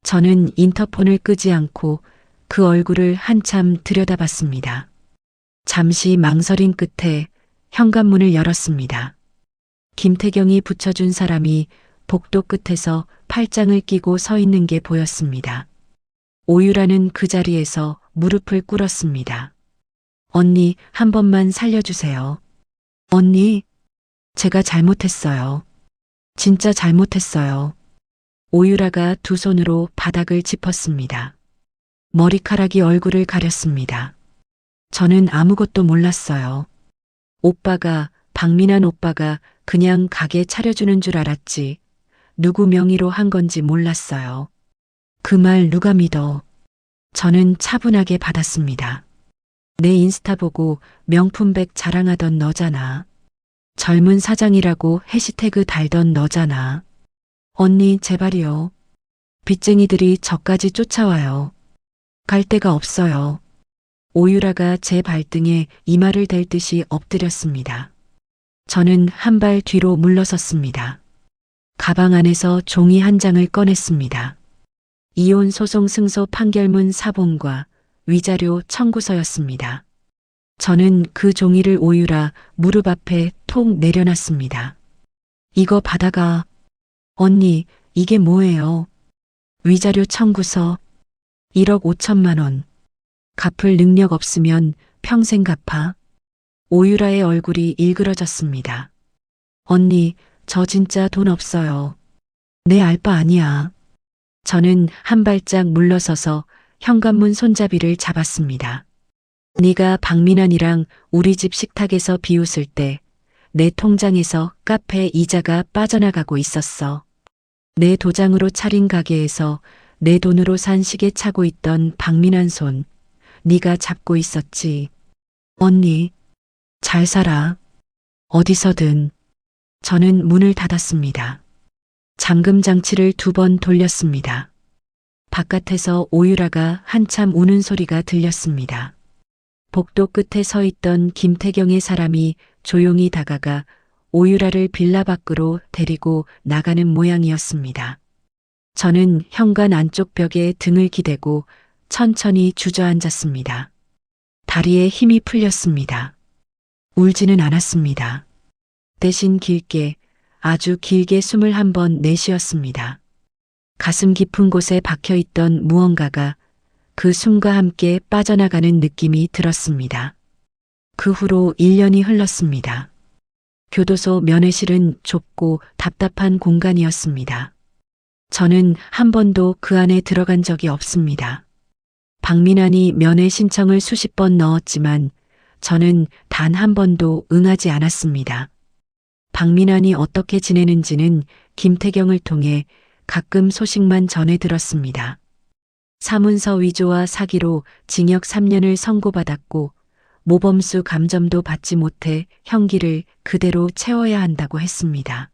저는 인터폰을 끄지 않고 그 얼굴을 한참 들여다봤습니다. 잠시 망설인 끝에 현관문을 열었습니다. 김태경이 붙여준 사람이 복도 끝에서 팔짱을 끼고 서 있는 게 보였습니다. 오유라는 그 자리에서 무릎을 꿇었습니다. 언니, 한 번만 살려주세요. 언니, 제가 잘못했어요. 진짜 잘못했어요. 오유라가 두 손으로 바닥을 짚었습니다. 머리카락이 얼굴을 가렸습니다. 저는 아무것도 몰랐어요. 박민환 오빠가 그냥 가게 차려주는 줄 알았지. 누구 명의로 한 건지 몰랐어요. 그 말 누가 믿어. 저는 차분하게 받았습니다. 내 인스타 보고 명품백 자랑하던 너잖아. 젊은 사장이라고 해시태그 달던 너잖아. 언니 제발이요. 빚쟁이들이 저까지 쫓아와요. 갈 데가 없어요. 오유라가 제 발등에 이마를 댈 듯이 엎드렸습니다. 저는 한 발 뒤로 물러섰습니다. 가방 안에서 종이 한 장을 꺼냈습니다. 이혼 소송 승소 판결문 사본과 위자료 청구서였습니다. 저는 그 종이를 오유라 무릎 앞에 톡 내려놨습니다. 이거 받아가. 언니, 이게 뭐예요? 위자료 청구서 1억 5천만 원. 갚을 능력 없으면 평생 갚아. 오유라의 얼굴이 일그러졌습니다. 언니, 저 진짜 돈 없어요. 내 알바 아니야. 저는 한 발짝 물러서서 현관문 손잡이를 잡았습니다. 네가 박민환이랑 우리 집 식탁에서 비웃을 때 내 통장에서 카페 이자가 빠져나가고 있었어. 내 도장으로 차린 가게에서 내 돈으로 산 시계 차고 있던 박민환 손 네가 잡고 있었지. 언니, 잘 살아. 어디서든. 저는 문을 닫았습니다. 잠금 장치를 2번 돌렸습니다. 바깥에서 오유라가 한참 우는 소리가 들렸습니다. 복도 끝에 서 있던 김태경의 사람이 조용히 다가가 오유라를 빌라 밖으로 데리고 나가는 모양이었습니다. 저는 현관 안쪽 벽에 등을 기대고 천천히 주저앉았습니다. 다리에 힘이 풀렸습니다. 울지는 않았습니다. 대신 길게, 아주 길게 숨을 한 번 내쉬었습니다. 가슴 깊은 곳에 박혀있던 무언가가 그 숨과 함께 빠져나가는 느낌이 들었습니다. 그 후로 1년이 흘렀습니다. 교도소 면회실은 좁고 답답한 공간이었습니다. 저는 한 번도 그 안에 들어간 적이 없습니다. 박민환이 면회 신청을 수십 번 넣었지만 저는 단 한 번도 응하지 않았습니다. 박민환이 어떻게 지내는지는 김태경을 통해 가끔 소식만 전해 들었습니다. 사문서 위조와 사기로 징역 3년을 선고받았고 모범수 감점도 받지 못해 형기를 그대로 채워야 한다고 했습니다.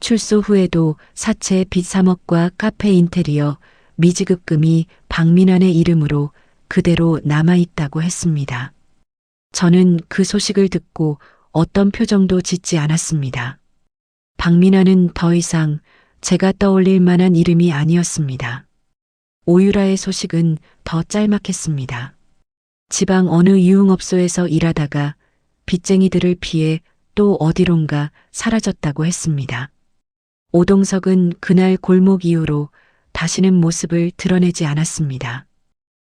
출소 후에도 사채 빚 3억과 카페 인테리어 미지급금이 박민환의 이름으로 그대로 남아있다고 했습니다. 저는 그 소식을 듣고 어떤 표정도 짓지 않았습니다. 박민환은 더 이상 제가 떠올릴 만한 이름이 아니었습니다. 오유라의 소식은 더 짤막했습니다. 지방 어느 유흥업소에서 일하다가 빚쟁이들을 피해 또 어디론가 사라졌다고 했습니다. 오동석은 그날 골목 이후로 다시는 모습을 드러내지 않았습니다.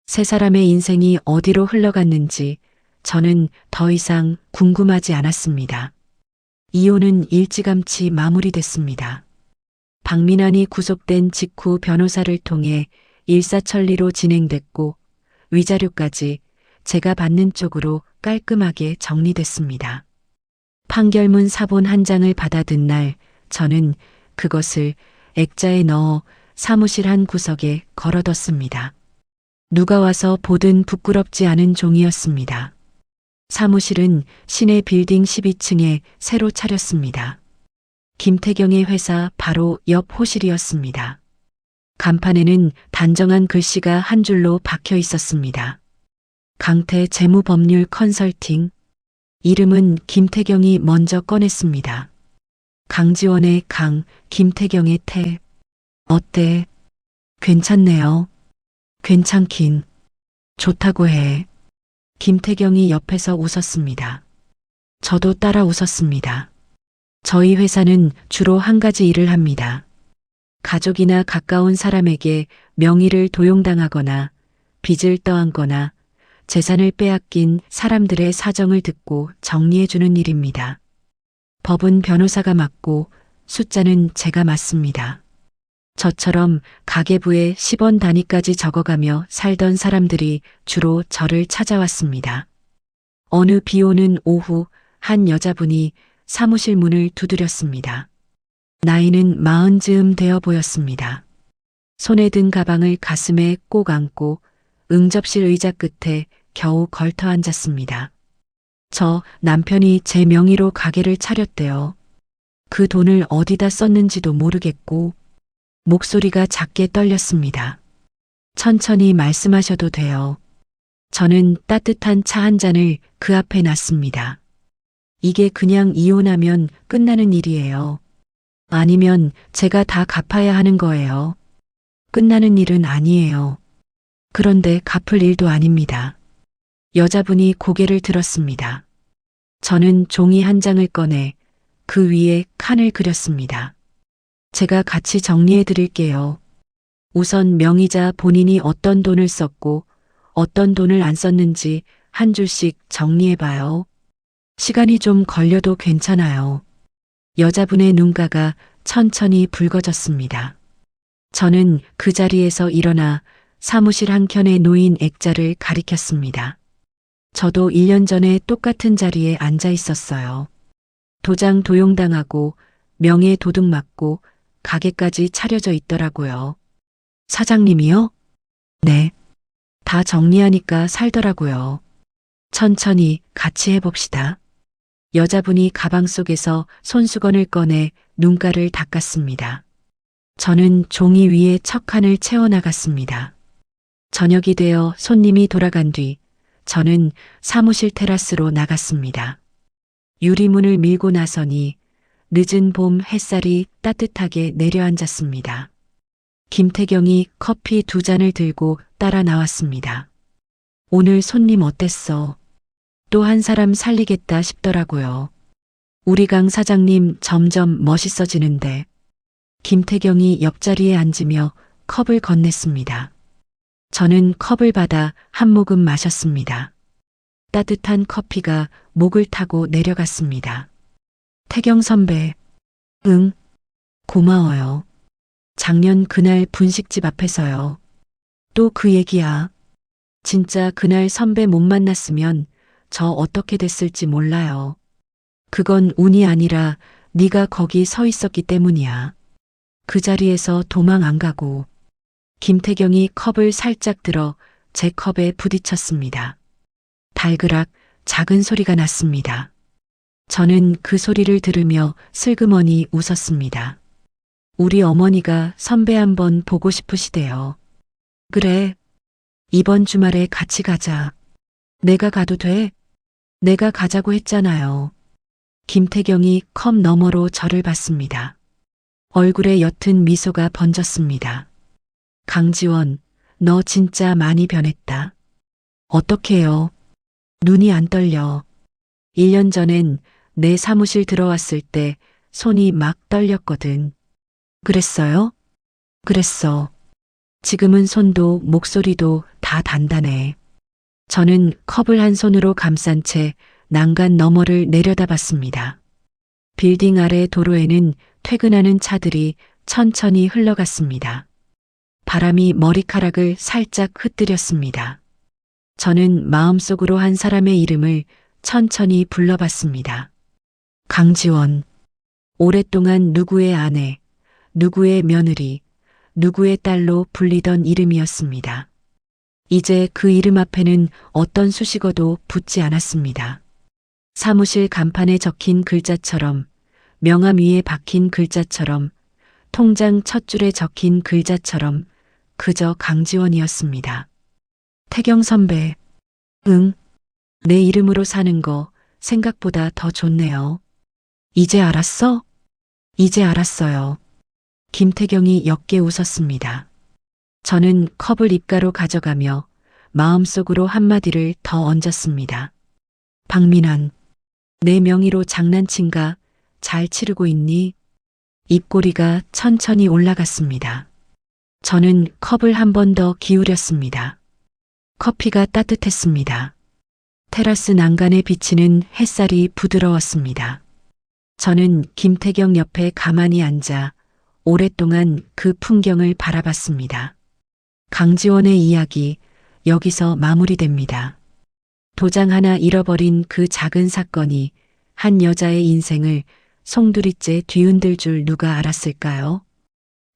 세 사람의 인생이 어디로 흘러갔는지 저는 더 이상 궁금하지 않았습니다. 이혼은 일찌감치 마무리됐습니다. 박민환이 구속된 직후 변호사를 통해 일사천리로 진행됐고 위자료까지 제가 받는 쪽으로 깔끔하게 정리됐습니다. 판결문 사본 한 장을 받아든 날 저는 그것을 액자에 넣어 사무실 한 구석에 걸어뒀습니다. 누가 와서 보든 부끄럽지 않은 종이었습니다. 사무실은 시내 빌딩 12층에 새로 차렸습니다. 김태경의 회사 바로 옆 호실이었습니다. 간판에는 단정한 글씨가 한 줄로 박혀 있었습니다. 강태 재무법률 컨설팅. 이름은 김태경이 먼저 꺼냈습니다. 강지원의 강, 김태경의 태. 어때? 괜찮네요. 괜찮긴. 좋다고 해. 김태경이 옆에서 웃었습니다. 저도 따라 웃었습니다. 저희 회사는 주로 한 가지 일을 합니다. 가족이나 가까운 사람에게 명의를 도용당하거나 빚을 떠안거나 재산을 빼앗긴 사람들의 사정을 듣고 정리해주는 일입니다. 법은 변호사가 맡고 숫자는 제가 맡습니다. 저처럼 가계부에 10원 단위까지 적어가며 살던 사람들이 주로 저를 찾아왔습니다. 어느 비 오는 오후 한 여자분이 사무실 문을 두드렸습니다. 나이는 40쯤 되어 보였습니다. 손에 든 가방을 가슴에 꼭 안고 응접실 의자 끝에 겨우 걸터 앉았습니다. 저 남편이 제 명의로 가게를 차렸대요. 그 돈을 어디다 썼는지도 모르겠고 목소리가 작게 떨렸습니다. 천천히 말씀하셔도 돼요. 저는 따뜻한 차 한 잔을 그 앞에 놨습니다. 이게 그냥 이혼하면 끝나는 일이에요. 아니면 제가 다 갚아야 하는 거예요. 끝나는 일은 아니에요. 그런데 갚을 일도 아닙니다. 여자분이 고개를 들었습니다. 저는 종이 한 장을 꺼내 그 위에 칸을 그렸습니다. 제가 같이 정리해 드릴게요. 우선 명의자 본인이 어떤 돈을 썼고 어떤 돈을 안 썼는지 한 줄씩 정리해 봐요. 시간이 좀 걸려도 괜찮아요. 여자분의 눈가가 천천히 붉어졌습니다. 저는 그 자리에서 일어나 사무실 한켠에 놓인 액자를 가리켰습니다. 저도 1년 전에 똑같은 자리에 앉아 있었어요. 도장 도용당하고 명예 도둑 맞고 가게까지 차려져 있더라고요. 사장님이요? 네. 다 정리하니까 살더라고요. 천천히 같이 해봅시다. 여자분이 가방 속에서 손수건을 꺼내 눈가를 닦았습니다. 저는 종이 위에 척칸을 채워나갔습니다. 저녁이 되어 손님이 돌아간 뒤 저는 사무실 테라스로 나갔습니다. 유리문을 밀고 나서니 늦은 봄 햇살이 따뜻하게 내려앉았습니다. 김태경이 커피 2잔을 들고 따라 나왔습니다. 오늘 손님 어땠어? 또 한 사람 살리겠다 싶더라고요. 우리 강 사장님 점점 멋있어지는데. 김태경이 옆자리에 앉으며 컵을 건넸습니다. 저는 컵을 받아 한 모금 마셨습니다. 따뜻한 커피가 목을 타고 내려갔습니다. 태경 선배, 응, 고마워요. 작년 그날 분식집 앞에서요. 또 그 얘기야. 진짜 그날 선배 못 만났으면 저 어떻게 됐을지 몰라요. 그건 운이 아니라 네가 거기 서 있었기 때문이야. 그 자리에서 도망 안 가고. 김태경이 컵을 살짝 들어 제 컵에 부딪혔습니다. 달그락 작은 소리가 났습니다. 저는 그 소리를 들으며 슬그머니 웃었습니다. 우리 어머니가 선배 한번 보고 싶으시대요. 그래. 이번 주말에 같이 가자. 내가 가도 돼? 내가 가자고 했잖아요. 김태경이 컵 너머로 저를 봤습니다. 얼굴에 옅은 미소가 번졌습니다. 강지원, 너 진짜 많이 변했다. 어떡해요? 눈이 안 떨려. 1년 전엔 내 사무실 들어왔을 때 손이 막 떨렸거든. 그랬어요? 그랬어. 지금은 손도 목소리도 다 단단해. 저는 컵을 한 손으로 감싼 채 난간 너머를 내려다봤습니다. 빌딩 아래 도로에는 퇴근하는 차들이 천천히 흘러갔습니다. 바람이 머리카락을 살짝 흩뜨렸습니다. 저는 마음속으로 한 사람의 이름을 천천히 불러봤습니다. 강지원. 오랫동안 누구의 아내, 누구의 며느리, 누구의 딸로 불리던 이름이었습니다. 이제 그 이름 앞에는 어떤 수식어도 붙지 않았습니다. 사무실 간판에 적힌 글자처럼, 명함 위에 박힌 글자처럼, 통장 첫 줄에 적힌 글자처럼 그저 강지원이었습니다. 태경 선배, 응, 내 이름으로 사는 거 생각보다 더 좋네요. 이제 알았어? 이제 알았어요. 김태경이 옅게 웃었습니다. 저는 컵을 입가로 가져가며 마음속으로 한마디를 더 얹었습니다. 박민환, 내 명의로 장난친가? 잘 치르고 있니? 입꼬리가 천천히 올라갔습니다. 저는 컵을 한 번 더 기울였습니다. 커피가 따뜻했습니다. 테라스 난간에 비치는 햇살이 부드러웠습니다. 저는 김태경 옆에 가만히 앉아 오랫동안 그 풍경을 바라봤습니다. 강지원의 이야기 여기서 마무리됩니다. 도장 하나 잃어버린 그 작은 사건이 한 여자의 인생을 송두리째 뒤흔들 줄 누가 알았을까요?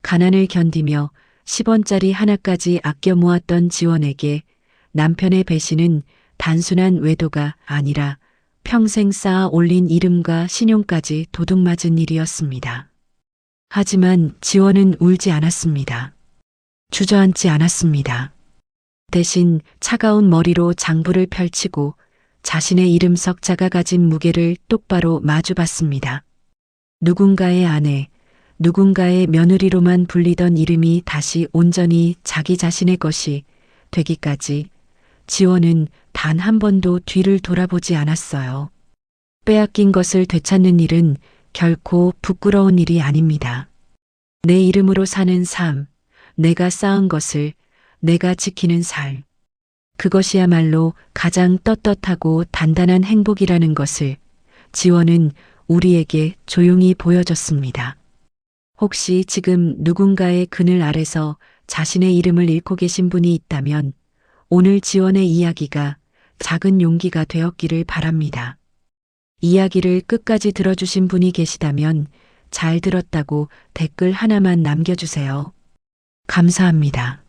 가난을 견디며 10원짜리 하나까지 아껴 모았던 지원에게 남편의 배신은 단순한 외도가 아니라 평생 쌓아 올린 이름과 신용까지 도둑맞은 일이었습니다. 하지만 지원은 울지 않았습니다. 주저앉지 않았습니다. 대신 차가운 머리로 장부를 펼치고 자신의 이름 석자가 가진 무게를 똑바로 마주봤습니다. 누군가의 아내, 누군가의 며느리로만 불리던 이름이 다시 온전히 자기 자신의 것이 되기까지 지원은 단 한 번도 뒤를 돌아보지 않았어요. 빼앗긴 것을 되찾는 일은 결코 부끄러운 일이 아닙니다. 내 이름으로 사는 삶, 내가 쌓은 것을 내가 지키는 삶. 그것이야말로 가장 떳떳하고 단단한 행복이라는 것을 지원은 우리에게 조용히 보여줬습니다. 혹시 지금 누군가의 그늘 아래서 자신의 이름을 잃고 계신 분이 있다면 오늘 지원의 이야기가 작은 용기가 되었기를 바랍니다. 이야기를 끝까지 들어주신 분이 계시다면 잘 들었다고 댓글 하나만 남겨주세요. 감사합니다.